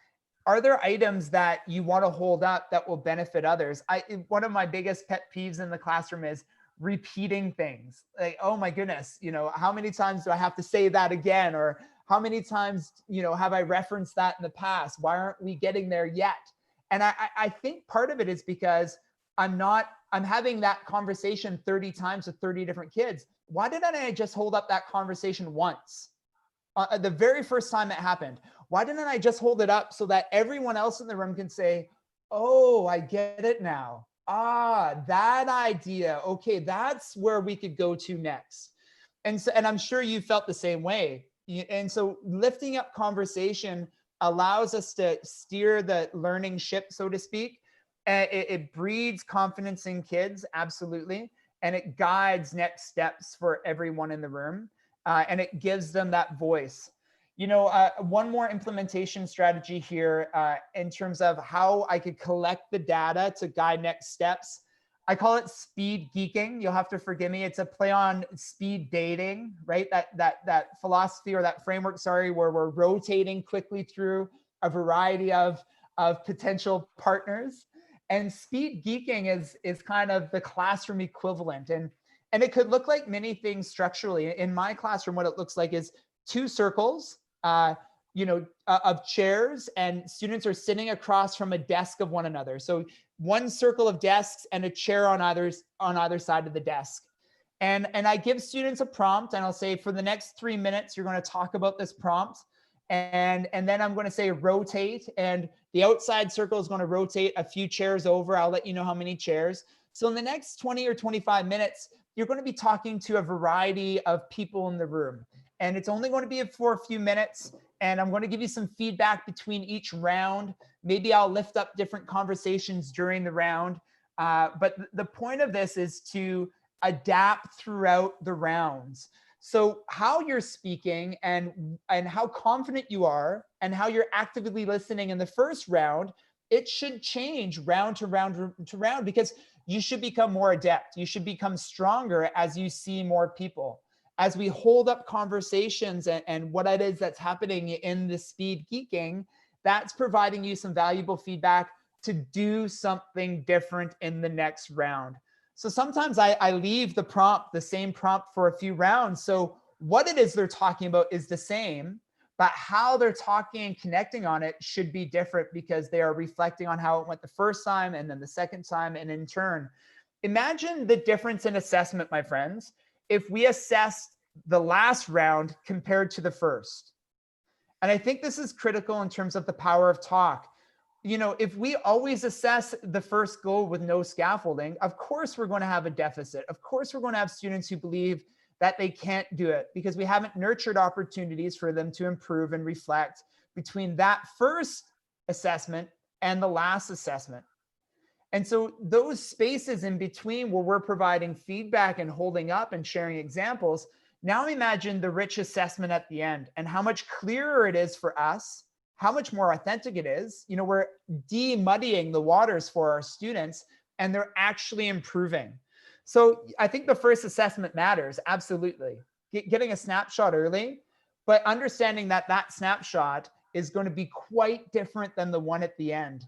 are there items that you want to hold up that will benefit others? One of my biggest pet peeves in the classroom is repeating things. Like, oh my goodness, you know, how many times do I have to say that again? Or how many times, you know, have I referenced that in the past? Why aren't we getting there yet? And I think part of it is because I'm having that conversation 30 times with 30 different kids. Why didn't I just hold up that conversation once? The very first time it happened? Why didn't I just hold it up so that everyone else in the room can say, oh, I get it now. Ah, that idea. Okay, that's where we could go to next. And I'm sure you felt the same way. And so lifting up conversation allows us to steer the learning ship, so to speak. It breeds confidence in kids, absolutely. And it guides next steps for everyone in the room. And it gives them that voice. You know, one more implementation strategy here in terms of how I could collect the data to guide next steps. I call it speed geeking. You'll have to forgive me. It's a play on speed dating, right? That philosophy or that framework, sorry, where we're rotating quickly through a variety of potential partners. And speed geeking is kind of the classroom equivalent. And it could look like many things structurally. In my classroom, what it looks like is 2 circles, of chairs, and students are sitting across from a desk of one another. So 1 circle of desks and a chair on either side of the desk. And I give students a prompt and I'll say, for the next 3 minutes, you're going to talk about this prompt. And then I'm going to say rotate, and the outside circle is going to rotate a few chairs over. I'll let you know how many chairs. So in the next 20 or 25 minutes, you're going to be talking to a variety of people in the room. And it's only going to be for a few minutes. And I'm going to give you some feedback between each round. Maybe I'll lift up different conversations during the round. But the point of this is to adapt throughout the rounds. So how you're speaking and how confident you are and how you're actively listening in the first round, it should change round to round to round, because you should become more adept. You should become stronger as you see more people. As we hold up conversations and what it is that's happening in the speed geeking, that's providing you some valuable feedback to do something different in the next round. So sometimes I leave the same prompt for a few rounds. So what it is they're talking about is the same, but how they're talking and connecting on it should be different, because they are reflecting on how it went the first time and then the second time, and in turn. Imagine the difference in assessment, my friends, if we assessed the last round compared to the first. And I think this is critical in terms of the power of talk. You know, if we always assess the first goal with no scaffolding, of course we're going to have a deficit. Of course we're going to have students who believe that they can't do it because we haven't nurtured opportunities for them to improve and reflect between that first assessment and the last assessment. And so those spaces in between where we're providing feedback and holding up and sharing examples, now imagine the rich assessment at the end and how much clearer it is for us, how much more authentic it is. You know, we're de-muddying the waters for our students and they're actually improving. So I think the first assessment matters, absolutely. Getting a snapshot early, but understanding that that snapshot is going to be quite different than the one at the end.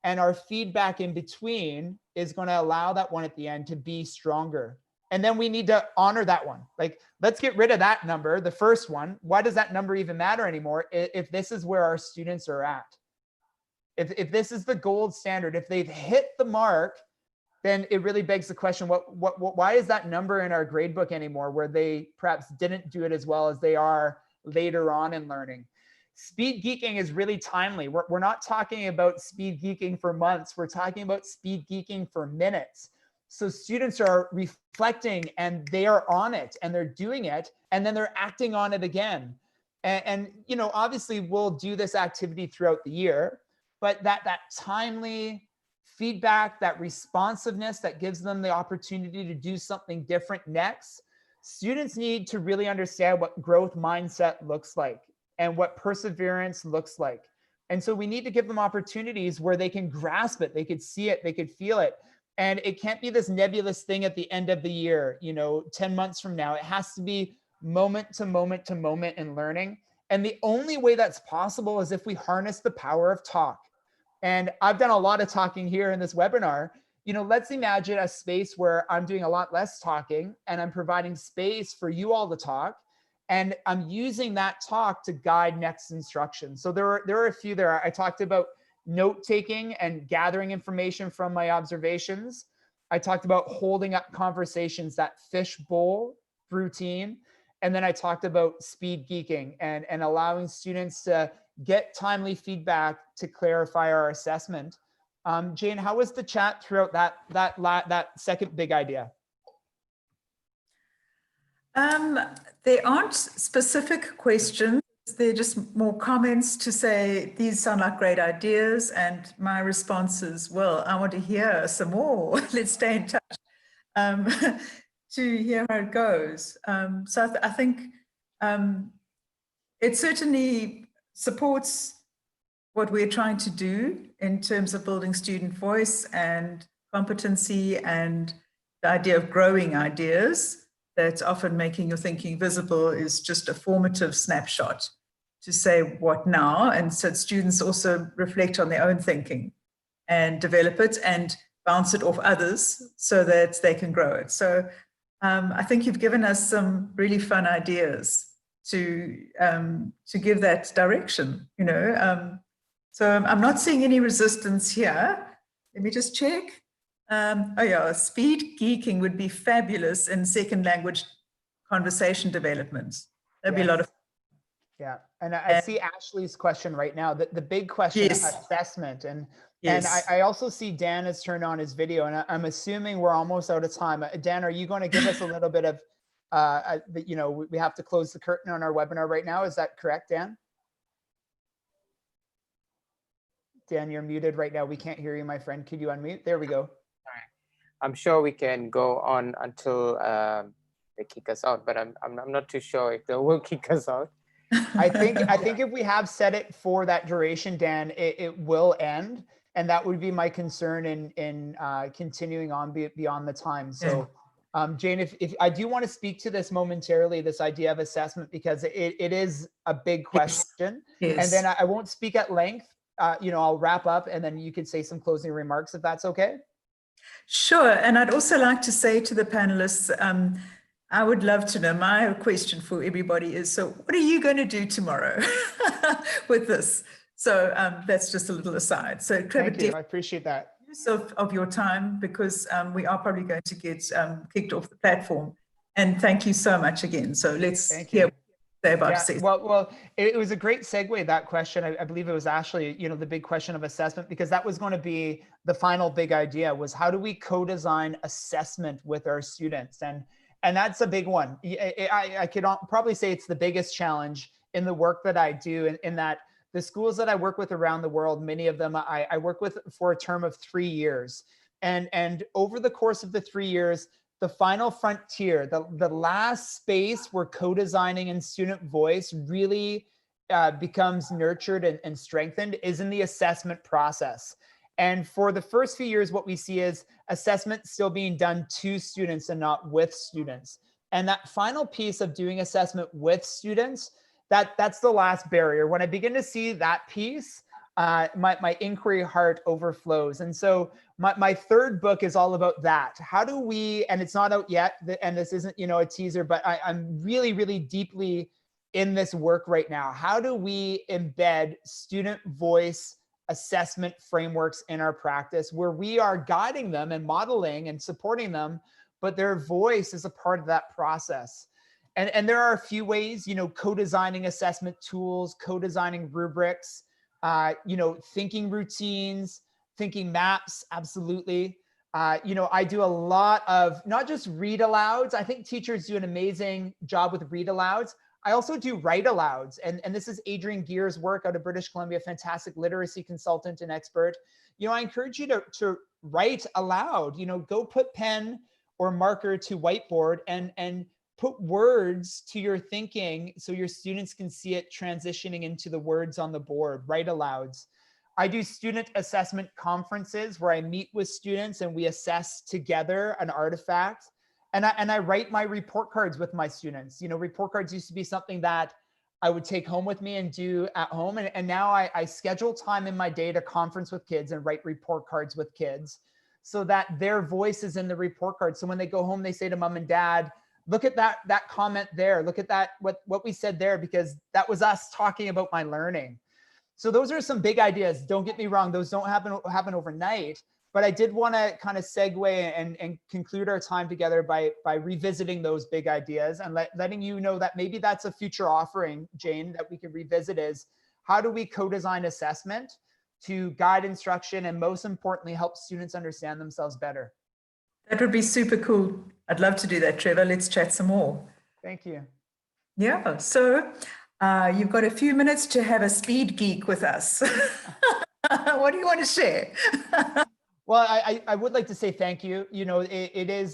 And our feedback in between is going to allow that one at the end to be stronger. And then we need to honor that one. Like, let's get rid of that number, the first one. Why does that number even matter anymore if this is where our students are at? If this is the gold standard, if they've hit the mark, then it really begs the question, why is that number in our gradebook anymore where they perhaps didn't do it as well as they are later on in learning? Speed geeking is really timely. We're not talking about speed geeking for months. We're talking about speed geeking for minutes. So students are reflecting and they are on it and they're doing it and then they're acting on it again. And you know, obviously we'll do this activity throughout the year, but that timely feedback, that responsiveness that gives them the opportunity to do something different next, students need to really understand what growth mindset looks like and what perseverance looks like. And so we need to give them opportunities where they can grasp it, they could see it, they could feel it. And it can't be this nebulous thing at the end of the year, you know, 10 months from now. It has to be moment to moment to moment in learning. And the only way that's possible is if we harness the power of talk. And I've done a lot of talking here in this webinar. You know, let's imagine a space where I'm doing a lot less talking and I'm providing space for you all to talk. And I'm using that talk to guide next instruction. So there are a few there. I talked about note-taking and gathering information from my observations. I talked about holding up conversations, that fishbowl routine. And then I talked about speed geeking and allowing students to get timely feedback to clarify our assessment. Jane, how was the chat throughout that second big idea? There aren't specific questions. They're just more comments to say, these sound like great ideas. And my response is, well, I want to hear some more. Let's stay in touch to hear how it goes. So I think it certainly supports what we're trying to do in terms of building student voice and competency and the idea of growing ideas. That's often making your thinking visible is just a formative snapshot to say what now. And so students also reflect on their own thinking and develop it and bounce it off others so that they can grow it. So I think you've given us some really fun ideas to give that direction, you know. So I'm not seeing any resistance here. Let me just check. Oh yeah, speed geeking would be fabulous in second language conversation development. That'd be a lot of fun. Yeah, and I see Ashley's question right now. The big question, yes. Assessment, and And Yes. I also see Dan has turned on his video, and I'm assuming we're almost out of time. Dan, are you going to give us a little bit of, you know, we have to close the curtain on our webinar right now. Is that correct, Dan? Dan, you're muted right now. We can't hear you, my friend. Could you unmute? There we go. I'm sure we can go on until they kick us out, but I'm not too sure if they will kick us out. I think if we have set it for that duration, Dan, it will end, and that would be my concern in continuing on beyond the time. So, Jane, if I do want to speak to this momentarily, this idea of assessment, because it is a big question, Yes. and then I won't speak at length. You know, I'll wrap up, and then you could say some closing remarks if that's okay. Sure. And I'd also like to say to the panelists, I would love to know, my question for everybody is, so what are you going to do tomorrow with this? So that's just a little aside. So Trevor, Thank you. I appreciate that. Use of your time, because we are probably going to get kicked off the platform. And thank you so much again. So let's hear what you say about assessment. Well, it was a great segue, that question. I believe it was Ashley, you know, the big question of assessment, because that was going to be the final big idea, was how do we co-design assessment with our students? And that's a big one. I could probably say it's the biggest challenge in the work that I do, in that the schools that I work with around the world, many of them I work with for a term of 3 years. And over the course of the 3 years, the final frontier, the last space where co-designing and student voice really becomes nurtured and strengthened is in the assessment process. And for the first few years, what we see is assessment still being done to students and not with students. And that final piece of doing assessment with students, that's the last barrier. When I begin to see that piece, my inquiry heart overflows. And so my third book is all about that. How do we, and it's not out yet, and this isn't, you know, a teaser, but I'm really, really deeply in this work right now. How do we embed student voice assessment frameworks in our practice, where we are guiding them and modeling and supporting them, but their voice is a part of that process? And there are a few ways, you know, co-designing assessment tools, co-designing rubrics, you know, thinking routines, thinking maps, absolutely. You know, I do a lot of not just read alouds. I think teachers do an amazing job with read alouds. I also do write alouds, and this is Adrian Gear's work out of British Columbia, fantastic literacy consultant and expert. You know, I encourage you to write aloud, you know, go put pen or marker to whiteboard and put words to your thinking so your students can see it transitioning into the words on the board, write alouds. I do student assessment conferences where I meet with students and we assess together an artifact. And I write my report cards with my students. You know, report cards used to be something that I would take home with me and do at home. And now I schedule time in my day to conference with kids and write report cards with kids so that their voice is in the report card. So when they go home, they say to mom and dad, look at that comment there. Look at that, what we said there, because that was us talking about my learning. So those are some big ideas. Don't get me wrong. Those don't happen overnight. But I did want to kind of segue and conclude our time together by revisiting those big ideas and letting you know that maybe that's a future offering, Jane, that we could revisit, is how do we co-design assessment to guide instruction and, most importantly, help students understand themselves better? That would be super cool. I'd love to do that, Trevor. Let's chat some more. Thank you. Yeah, so you've got a few minutes to have a speed geek with us. What do you want to share? Well, I would like to say thank you. You know, it is,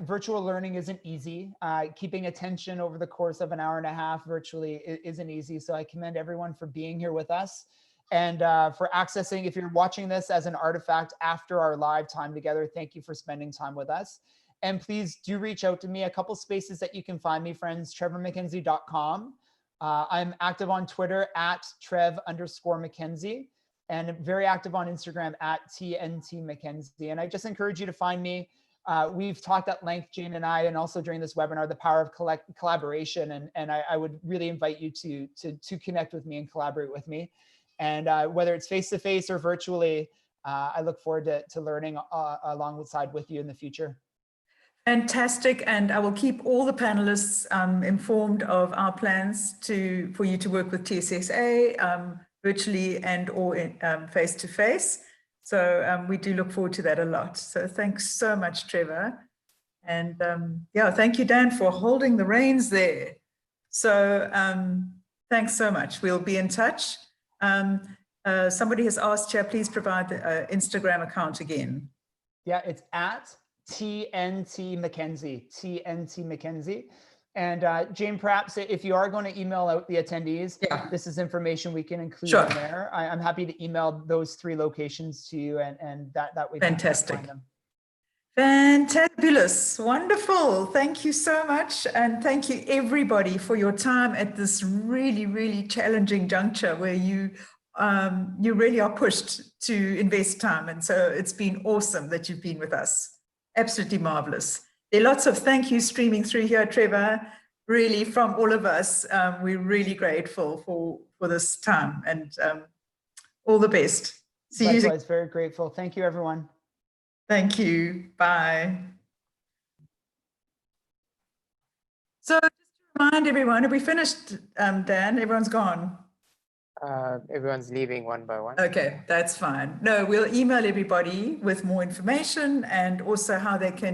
virtual learning isn't easy. Keeping attention over the course of an hour and a half virtually isn't easy. So I commend everyone for being here with us and for accessing. If you're watching this as an artifact after our live time together, thank you for spending time with us. And please do reach out to me. A couple spaces that you can find me, friends, trevormackenzie.com. I'm active on Twitter at @Trev_Mackenzie. And very active on Instagram at TNT Mackenzie. And I just encourage you to find me. We've talked at length, Jane and I, and also during this webinar, the power of collaboration. And I would really invite you to connect with me and collaborate with me. And whether it's face-to-face or virtually, I look forward to learning alongside with you in the future. Fantastic. And I will keep all the panelists informed of our plans for you to work with TSSA, virtually and or face-to-face. So we do look forward to that a lot. So thanks so much, Trevor. And yeah, thank you, Dan, for holding the reins there. So thanks so much. We'll be in touch. Somebody has asked here, please provide the Instagram account again. Yeah, it's at TNT McKenzie, TNT McKenzie. And Jane, perhaps if you are going to email out the attendees, this is information we can include in there. I'm happy to email those 3 locations to you, and that way. Fantastic. Find them. Fantabulous. Wonderful. Thank you so much. And thank you everybody for your time at this really, really challenging juncture where you really are pushed to invest time. And so it's been awesome that you've been with us. Absolutely marvelous. There are lots of thank yous streaming through here, Trevor, really from all of us. We're really grateful for this time, and all the best. See you. Likewise, very grateful. Thank you, everyone. Thank you. Bye. So just to remind everyone, have we finished, Dan? Everyone's gone. Everyone's leaving one by one. Okay, that's fine. No, we'll email everybody with more information and also how they can